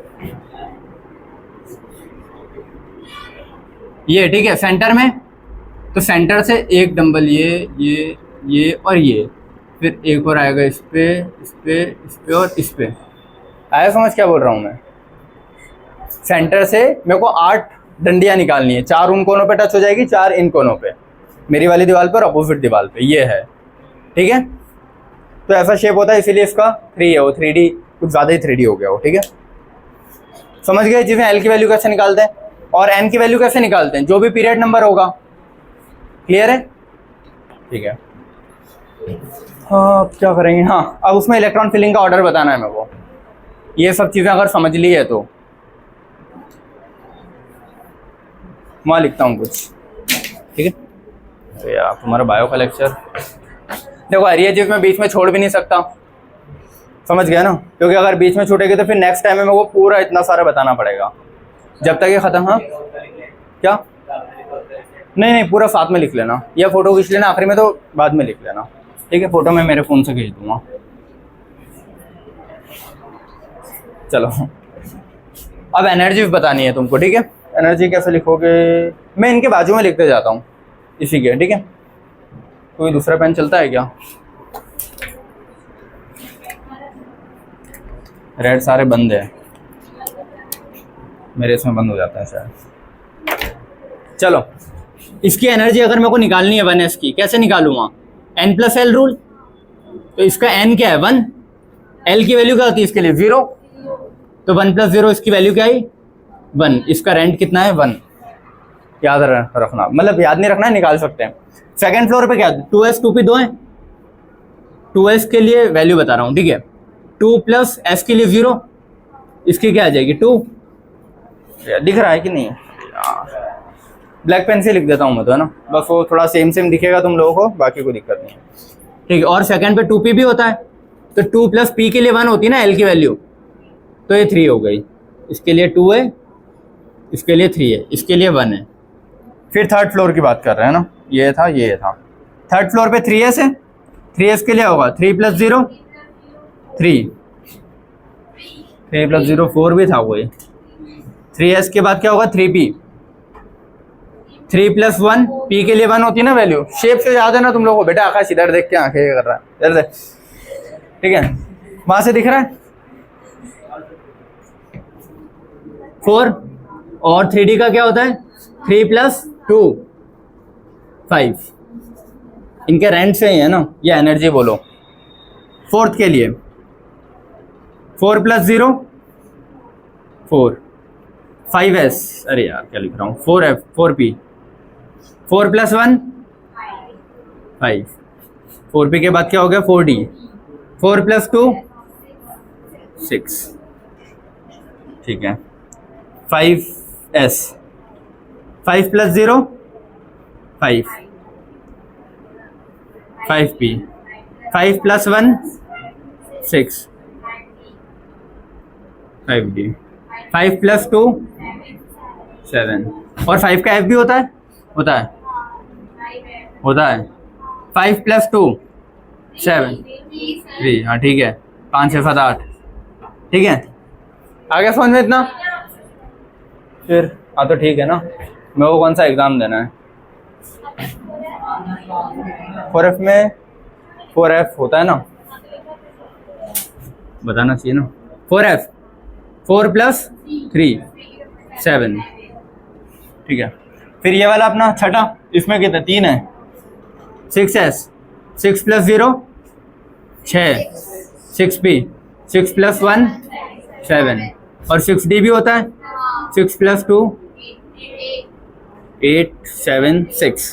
ये ठीक है, सेंटर में, तो सेंटर से एक डंबल ये और ये, फिर एक और आएगा इस पे इस पे इस पे और इस पे। आया समझ क्या बोल रहा हूँ मैं? सेंटर से मेरे को 8 डंडियाँ निकालनी है, 4 उन कोनों पे टच हो जाएगी, 4 इन कोनों पे, मेरी वाली दीवार पर, अपोजिट दीवार पे, ये है, ठीक है। तो ऐसा शेप होता है, इसीलिए इसका 3 है, वो 3D कुछ ज़्यादा ही 3D हो गया वो, ठीक है। समझ गए? जिसमें L की वैल्यू कैसे निकालते हैं और N की वैल्यू कैसे निकालते हैं, जो भी पीरियड नंबर होगा। क्लियर है? ठीक है। हाँ, अब क्या करेंगे? हाँ, अब उसमें इलेक्ट्रॉन फिलिंग का ऑर्डर बताना है मेरे को। ये सब चीज़ें अगर समझ ली है तो वहाँ लिखता हूँ कुछ, ठीक है। तो यार तुम्हारा बायो का लेक्चर देखो, हर चीज़ में बीच में छोड़ भी नहीं सकता, समझ गया ना, क्योंकि अगर बीच में छूटेगी तो फिर नेक्स्ट टाइम में मेरे को पूरा इतना सारा बताना पड़ेगा जब तक ये ख़त्म। हाँ क्या? नहीं, पूरा साथ में लिख लेना, या फ़ोटो खींच लेना आखिरी में, तो बाद में लिख लेना, ठीक है। फ़ोटो मैं मेरे फ़ोन से खींच दूँगा। चलो, अब एनर्जी बतानी है तुमको, ठीक है। एनर्जी कैसे लिखोगे? मैं इनके बाजू में लिखते जाता हूँ, इसी के, ठीक है। कोई दूसरा पेन चलता है क्या? रेड सारे बंद है, मेरे इसमें बंद हो जाता है शायद। चलो, इसकी एनर्जी अगर मेरे को निकालनी है 1s की, कैसे निकालूंगा? n+l rule. तो इसका n क्या है? 1। l की वैल्यू क्या होती है इसके लिए? 0। तो 1 + 0, इसकी वैल्यू क्या आई? 1। इसका रेंट कितना है? 1। याद रखना, मतलब याद नहीं रखना है, निकाल सकते हैं। सेकंड फ्लोर पे क्या? 2s 2p 2 है, 2s के लिए वैल्यू बता रहा हूँ, ठीक है। 2 + s के लिए 0, इसकी क्या आ जाएगी? 2। दिख रहा है कि नहीं? ब्लैक पेन से लिख देता हूँ मैं तो, है ना, बस वो थोड़ा सेम दिखेगा तुम लोगों को, बाकी कोई दिक्कत नहीं है, ठीक है। और सेकंड पे 2p भी होता है, तो 2 + p के लिए 1 होती है ना l की वैल्यू, तो ये 3 हो गई। इसके लिए 2 है, इसके लिए 3 है, इसके लिए 1 है। फिर थर्ड फ्लोर की बात कर रहे हैं ना, ये था ये था। थर्ड फ्लोर पे 3s है, 3s के लिए होगा 3 + 0 3, 3 + 0 4 भी था वही। 3s के बाद क्या होगा? 3p, 3 + 1 p के लिए 1 होती है ना वैल्यू। शेप से याद है ना तुम लोगों को? बेटा आकाश इधर देख के आंखें कर रहा है, इधर देख, ठीक है, वहां से दिख रहा है 4। और 3d का क्या होता है? 3 + 2 5। इनके रेंट से ही है ना, ये एनर्जी बोलो। फोर्थ के लिए 4 + 0 4, 5s, अरे यार क्या लिख रहा हूँ, 4f 4p, 4 + 1 5, 4p के बाद क्या हो गया? 4d, 4 + 2 6, ठीक है। 5s, 5 + 0 5, 5p, 5 + 1 6, 5d, 5 + 2 7। और 5 का f भी होता है? होता है 5 + 2 7 3, हाँ ठीक है, 5 6 7 8, ठीक है। आ गया समझ में इतना? फिर हाँ तो ठीक है ना, मेरे को कौन सा एग्ज़ाम देना है? 4f में 4f होता है ना, बताना चाहिए ना। 4f 4 + 3 7, ठीक है। फिर ये वाला अपना छठा, इसमें कितना? 3 है। 6s, 6 + 0 6, 6p, 6 + 1 7, और 6d भी होता है, 6 + 2 8 7 6।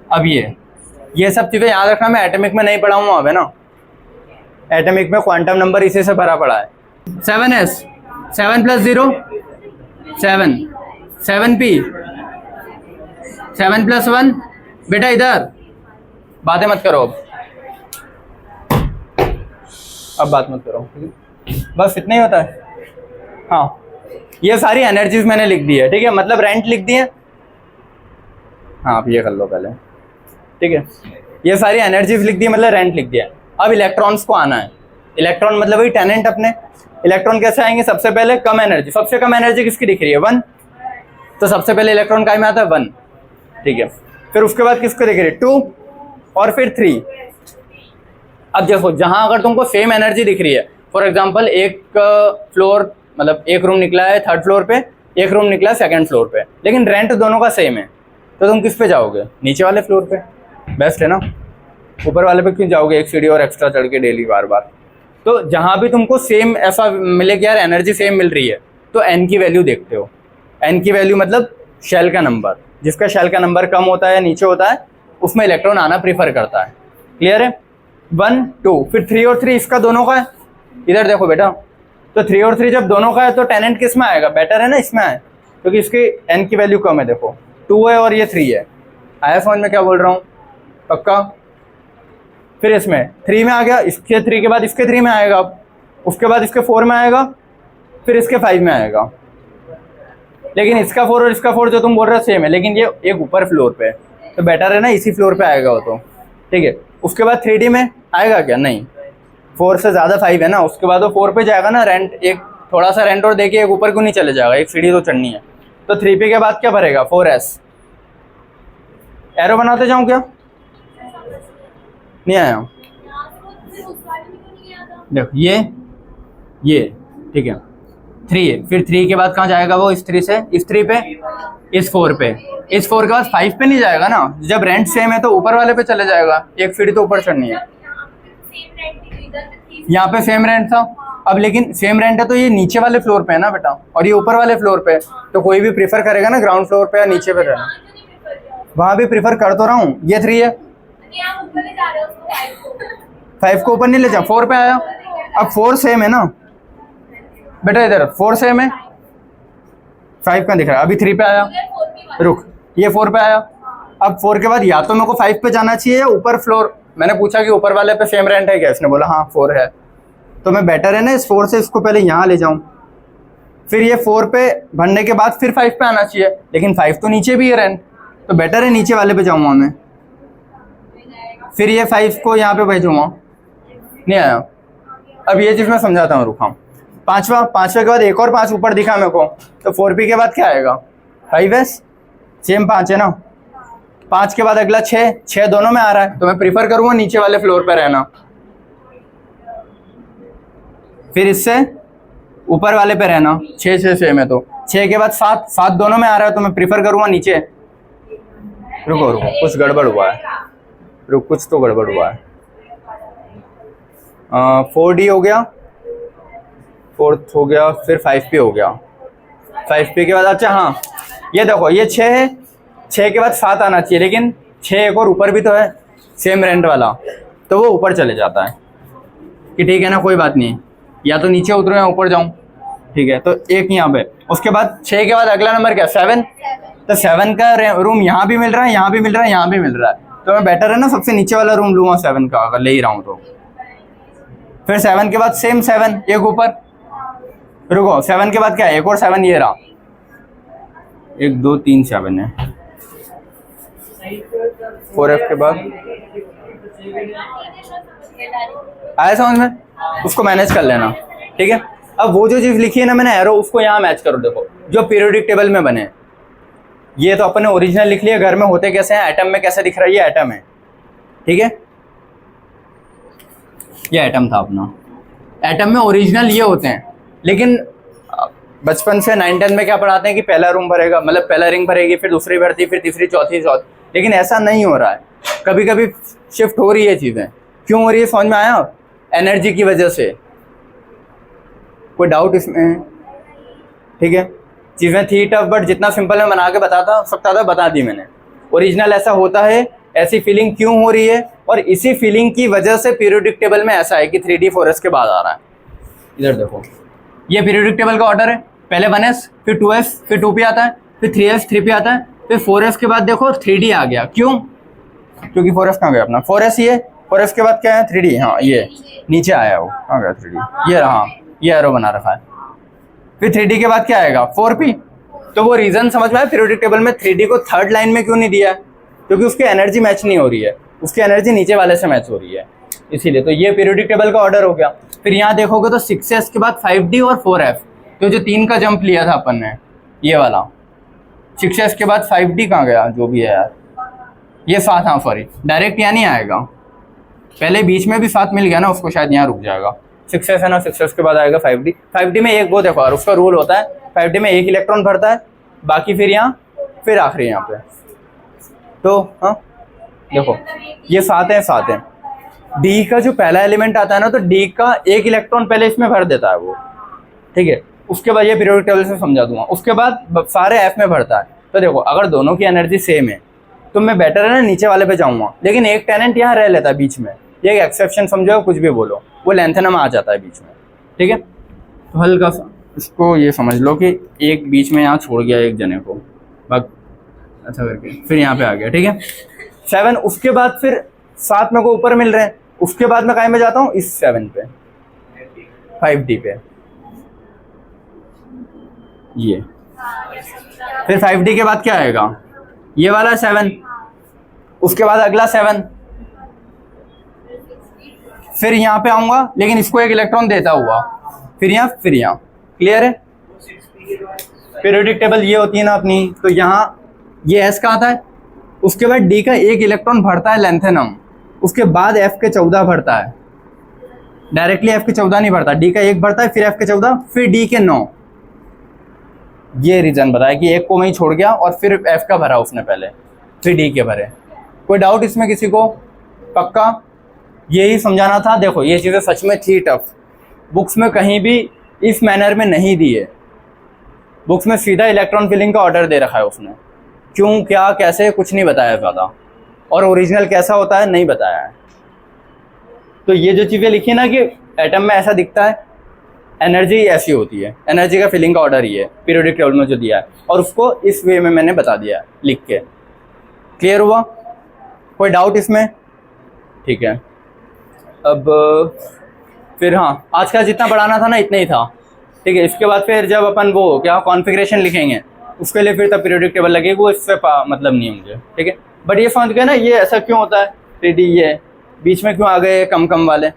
अब ये सब चीज़ें याद रखना, मैं एटॉमिक में नहीं पढ़ा हूँ अब, है ना। एटॉमिक में क्वांटम नंबर इसी से भरा पड़ा है। 7s, 7 + 0 7, 7p, 7 + 1, बेटा इधर बातें मत करो, अब बात मत करो, बस इतना ही होता है। हाँ, ये सारी एनर्जीज मैंने लिख दी है, ठीक है, मतलब रेंट लिख दी है। हाँ, आप ये कर लो पहले, ठीक है, ये सारी एनर्जीज लिख दी, मतलब रेंट लिख दिया। अब इलेक्ट्रॉन्स को आना है। इलेक्ट्रॉन मतलब वही टेनेंट अपने। इलेक्ट्रॉन कैसे आएंगे? सबसे पहले कम एनर्जी, सबसे कम एनर्जी किसकी दिख रही है? 1, तो सबसे पहले इलेक्ट्रॉन काय में आता है? 1, ठीक है। फिर उसके बाद किसको दिख रही है? 2, और फिर 3। अब देखो, जहां अगर तुमको सेम एनर्जी दिख रही है, फॉर एग्जाम्पल एक फ्लोर, मतलब एक रूम निकला है 3rd फ्लोर पे, एक रूम निकला है 2nd फ्लोर पे, लेकिन रेंट दोनों का सेम है, तो तुम किस पे जाओगे? नीचे वाले फ्लोर पे, बेस्ट है ना। ऊपर वाले पे क्यों जाओगे? एक सीढ़ी और एक्स्ट्रा चढ़ के डेली बार बार। तो जहाँ भी तुमको सेम ऐसा मिले कि यार एनर्जी सेम मिल रही है, तो n की वैल्यू देखते हो। n की वैल्यू मतलब शेल का नंबर, जिसका शेल का नंबर कम होता है, नीचे होता है, उसमें इलेक्ट्रॉन आना प्रीफर करता है। क्लियर है? 1 2, फिर 3 और 3 इसका दोनों का है। इधर देखो बेटा, तो 3 और 3 जब दोनों का है तो टेनेंट किस में आएगा? बेटर है ना इसमें आए, क्योंकि इसकी n की वैल्यू कम है। देखो 2 है और ये 3 है। आया समझ में क्या बोल रहा हूँ? पक्का? फिर इसमें 3 में आ गया, इसके 3 के बाद इसके 3 में आएगा, उसके बाद इसके 4 में आएगा, फिर इसके 5 में आएगा। लेकिन इसका 4 और इसका 4 जो तुम बोल रहे हो सेम है, लेकिन ये एक ऊपर फ्लोर पे है, तो बेटर है ना इसी फ्लोर पे आएगा वो, तो ठीक है। उसके बाद 3D में आएगा क्या? नहीं, 4 से ज़्यादा 5 है ना, उसके बाद वो 4 पे जाएगा ना। रेंट एक थोड़ा सा रेंट और देखिए, एक ऊपर क्यों नहीं चले जाएगा? एक सीढ़ी तो चढ़नी है। तो 3P के बाद क्या भरेगा? 4S। एरो बनाते जाऊँ क्या? नहीं आया? देखो ये ठीक है, 3 है, फिर 3 के बाद कहाँ जाएगा वो? इस 3 से इस 3 पे, इस 4 पे, इस 4 के बाद 5 पे नहीं जाएगा ना। जब रेंट सेम है तो ऊपर वाले पे चले जाएगा, एक सीढ़ी तो ऊपर चढ़नी है। यहाँ पे सेम रेंट था, अब लेकिन सेम रेंट है तो ये नीचे वाले फ्लोर पे है ना बेटा, और ये ऊपर वाले फ्लोर पे, तो कोई भी प्रीफर करेगा ना ग्राउंड फ्लोर पे या नीचे पे रहना। वहाँ भी प्रीफर कर तो रहा हूँ। ये 3 है, 5 को ऊपर नहीं ले जाओ, 4 पे आया। अब 4 सेम है ना बेटा, इधर 4 सेम है, 5 का दिख रहा है। अभी 3 पे आया, रुक, ये 4 पे आया। अब 4 के बाद या तो मेरे को 5 पे जाना चाहिए या ऊपर फ्लोर। मैंने पूछा कि ऊपर वाले पे सेम रेंट है क्या? इसने बोला हाँ 4 है, तो मैं बेटर है ना इस 4 से इसको पहले यहाँ ले जाऊँ, फिर ये 4 पे भरने के बाद फिर 5 पे आना चाहिए, लेकिन 5 तो नीचे भी है रेंट, तो बेटर है नीचे वाले पे जाऊँगा मैं। फिर ये 5 को यहाँ पे भेजूँगा, नहीं आया। अब ये चीज़ मैं समझाता हूँ, रुका। पाँचवा के बाद एक और 5 ऊपर दिखा मेरे को, तो 4P के बाद क्या आएगा? 5S, सेम 5 है ना। 5 के बाद अगला 6 दोनों में आ रहा है, तो मैं प्रीफर करूँगा नीचे वाले फ्लोर पे रहना। फिर इससे ऊपर वाले पे रहना, 6 सेम है, तो 6 के बाद 7 दोनों में आ रहा है, तो मैं प्रीफर करूँगा नीचे। रुको कुछ गड़बड़ हुआ है, कुछ तो गड़बड़ हुआ है। 4D हो गया, 4th हो गया, फिर 5P हो गया। 5P के बाद अच्छा हाँ, ये देखो ये 6 है, 6 के बाद 7 आना चाहिए, लेकिन 6 एक और ऊपर भी तो है सेम रेंट वाला, तो वो ऊपर चले जाता है कि ठीक है ना, कोई बात नहीं, या तो नीचे उतरूँ या ऊपर जाऊँ, ठीक है। तो एक यहाँ पे, उसके बाद 6 के बाद अगला नंबर क्या? 7, तो 7 का रूम यहाँ भी मिल रहा है, यहाँ भी मिल रहा है, यहाँ भी मिल रहा है, तो मैं बेटर है ना सबसे नीचे वाला रूम लूँगा 7 का, अगर ले ही रहा हूँ तो। फिर 7 के बाद सेम 7 एक ऊपर, रुको 7 के बाद क्या है? एक और 7, ये रहा, 1 2 3 7 है। 4F के बाद आया समझ में? उसको मैनेज कर लेना, ठीक है। अब वो जो चीज़ लिखी है ना मैंने एरो, उसको यहाँ मैच करो। देखो जो पीरियोडिक टेबल में बने, ये तो अपने ओरिजिनल लिख लिया, घर में होते कैसे हैं, एटम में कैसे दिख रहा है, ये एटम है, ठीक है। ये एटम था अपना, एटम में ओरिजिनल ये होते हैं, लेकिन बचपन से 9-10 में क्या पढ़ाते हैं कि पहला रूम भरेगा, मतलब पहला रिंग भरेगी, फिर दूसरी भरती, फिर तीसरी, चौथी, लेकिन ऐसा नहीं हो रहा है। कभी कभी शिफ्ट हो रही है चीज़ें, क्यों हो रही है समझ में आया? एनर्जी की वजह से। कोई डाउट इसमें? ठीक है, चीज़ें थी टफ, बट जितना सिंपल मैं बना के बताता सकता था बता दी मैंने। ओरिजिनल ऐसा होता है, ऐसी फीलिंग क्यों हो रही है, और इसी फीलिंग की वजह से पीरियोडिक टेबल में ऐसा है कि 3D 4S के बाद आ रहा है। इधर देखो, ये पीरियोडिक टेबल का ऑर्डर है, पहले 1S, फिर 2S, फिर 2P आता है, फिर 3S, 3P आता है, फिर 4S के बाद देखो 3D आ गया। क्यों? क्योंकि 4S कहाँ गया अपना? 4S ये, 4S के बाद क्या है? 3D। हाँ, ये नीचे आया वो, कहाँ गया 3D? ये रहा, ये एरो बना रखा है। फिर 3D के बाद क्या आएगा? 4P। तो वो रीज़न समझ में आया पीरियोडिक टेबल में 3D को थर्ड लाइन में क्यों नहीं दिया है? क्योंकि उसकी एनर्जी मैच नहीं हो रही है, उसकी एनर्जी नीचे वाले से मैच हो रही है, इसीलिए। तो ये पीरियोडिक टेबल का ऑर्डर हो गया। फिर यहाँ देखोगे तो 6S के बाद 5D और 4F, तो जो 3 का जंप लिया था अपन ने, ये वाला 6S के बाद 5D कहाँ गया? जो भी है यार, ये 7, हाँ सॉरी, डायरेक्ट यहाँ नहीं आएगा, पहले बीच में भी 7 मिल गया ना उसको, शायद यहाँ रुक जाएगा। 6S है ना, 6S के बाद आएगा 5D। 5D में एक वो देखो, और उसका रूल होता है 5D में एक इलेक्ट्रॉन भरता है, बाकी फिर यहाँ, फिर आखिरी यहाँ पे। तो हाँ देखो, ये 7 है, 7 है। डी का जो पहला एलिमेंट आता है ना, तो डी का एक इलेक्ट्रॉन पहले इसमें भर देता है वो, ठीक है। उसके बाद ये पीरियोडिक टेबल से समझा दूंगा। उसके बाद सारे एफ में भरता है। तो देखो, अगर दोनों की एनर्जी सेम है तो मैं बेटर है ना नीचे वाले पे जाऊंगा, लेकिन एक टेनेंट यहाँ रह लेता है बीच में, ये एक एक्सेप्शन समझो, कुछ भी बोलो, वो लेंथेनम आ जाता है बीच में, ठीक है। तो हल्का सा इसको ये समझ लो कि एक बीच में यहाँ छोड़ गया एक जने को, बस ऐसा करके फिर यहाँ पे आ गया, ठीक है। 7, उसके बाद फिर 7 मेरे को ऊपर मिल रहे हैं, उसके बाद मैं कहीं में जाता हूँ इस 7 पे, 5D पे, ये फिर 5D के बाद क्या आएगा? ये वाला 7, उसके बाद अगला 7, फिर यहाँ पे आऊंगा, लेकिन इसको एक इलेक्ट्रॉन देता हुआ, फिर यहाँ, फिर यहाँ। क्लियर है? पीरियोडिक टेबल ये होती है ना अपनी, तो यहाँ ये S का आता है, उसके बाद D का एक इलेक्ट्रॉन भरता है लेंथेनम, उसके बाद F के 14 भरता है, डायरेक्टली F के 14 नहीं भरता, D का 1 भरता है, फिर F के 14, फिर D के 9। ये रीजन बताया कि एक को वहीं छोड़ गया और फिर F का भरा उसने पहले, फिर D के भरे। कोई डाउट इसमें किसी को? पक्का यही समझाना था। देखो, ये चीज़ें सच में थी टफ, बुक्स में कहीं भी इस मैनर में नहीं दी है, बुक्स में सीधा इलेक्ट्रॉन फिलिंग का ऑर्डर दे रखा है उसने, क्यों, क्या, कैसे, कुछ नहीं बताया ज़्यादा, और ओरिजिनल कैसा होता है नहीं बताया है। तो ये जो चीज़ें लिखी है ना कि एटम में ऐसा दिखता है, एनर्जी ऐसी होती है, एनर्जी का फिलिंग का ऑर्डर ये है पीरियोडिक टेबल में जो दिया है, और उसको इस वे में मैंने बता दिया है लिख के। क्लियर हुआ? कोई डाउट इसमें? ठीक है। अब फिर हाँ, आज का जितना पढ़ाना था ना इतना ही था, ठीक है। इसके बाद फिर जब अपन वो क्या कॉन्फ़िगरेशन लिखेंगे, उसके लिए फिर तब पीरियोडिक टेबल लगेगी, वो इससे मतलब नहीं है मुझे, ठीक है। बट ये समझ गए ना ये ऐसा क्यों होता है, 3D ये बीच में क्यों आ गए कम कम वाले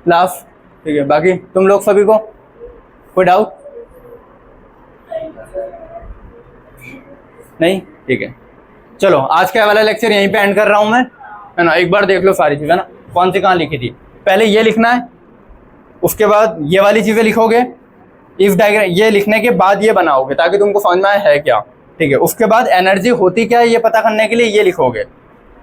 लास्ट, ठीक है। बाकी तुम लोग सभी को कोई डाउट नहीं? ठीक है, चलो आज का वाला लेक्चर यहीं पे एंड कर रहा हूँ मैं, है ना। एक बार देख लो सारी चीज़ें ना, कौन सी कहाँ लिखी थी। पहले ये लिखना है, उसके बाद ये वाली चीज़ें लिखोगे, इफ डायग्राम ये लिखने के बाद ये बनाओगे ताकि तुमको समझ में आए है क्या, ठीक है। उसके बाद एनर्जी होती क्या है ये पता करने के लिए ये लिखोगे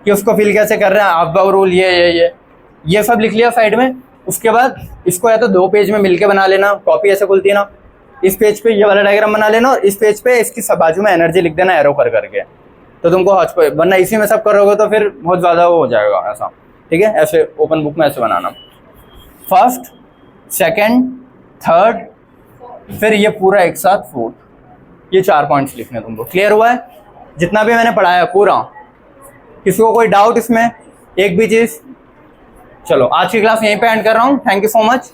कि उसको फिल कैसे कर रहे हैं, हाफ-बाउल रूल, ये सब लिख लिया साइड में। उसके बाद इसको या तो 2 पेज में मिलके बना लेना, कॉपी ऐसे खुलती है ना, इस पेज पे ये वाला डायग्राम बना लेना और इस पेज पे इसकी सब बाजू में एनर्जी लिख देना एरो कर करके, तो तुमको वरना इसी में सब करोगे तो फिर बहुत ज़्यादा वो हो जाएगा ऐसा, ठीक है। ऐसे ओपन बुक में ऐसे बनाना, फर्स्ट, सेकेंड, थर्ड, फिर ये पूरा एक साथ फोर्थ, ये 4 पॉइंट्स लिखने तुमको। क्लियर हुआ है जितना भी मैंने पढ़ाया पूरा? किसी को कोई डाउट इसमें एक भी चीज़? चलो आज की क्लास यहीं पे एंड कर रहा हूँ। Thank you so much.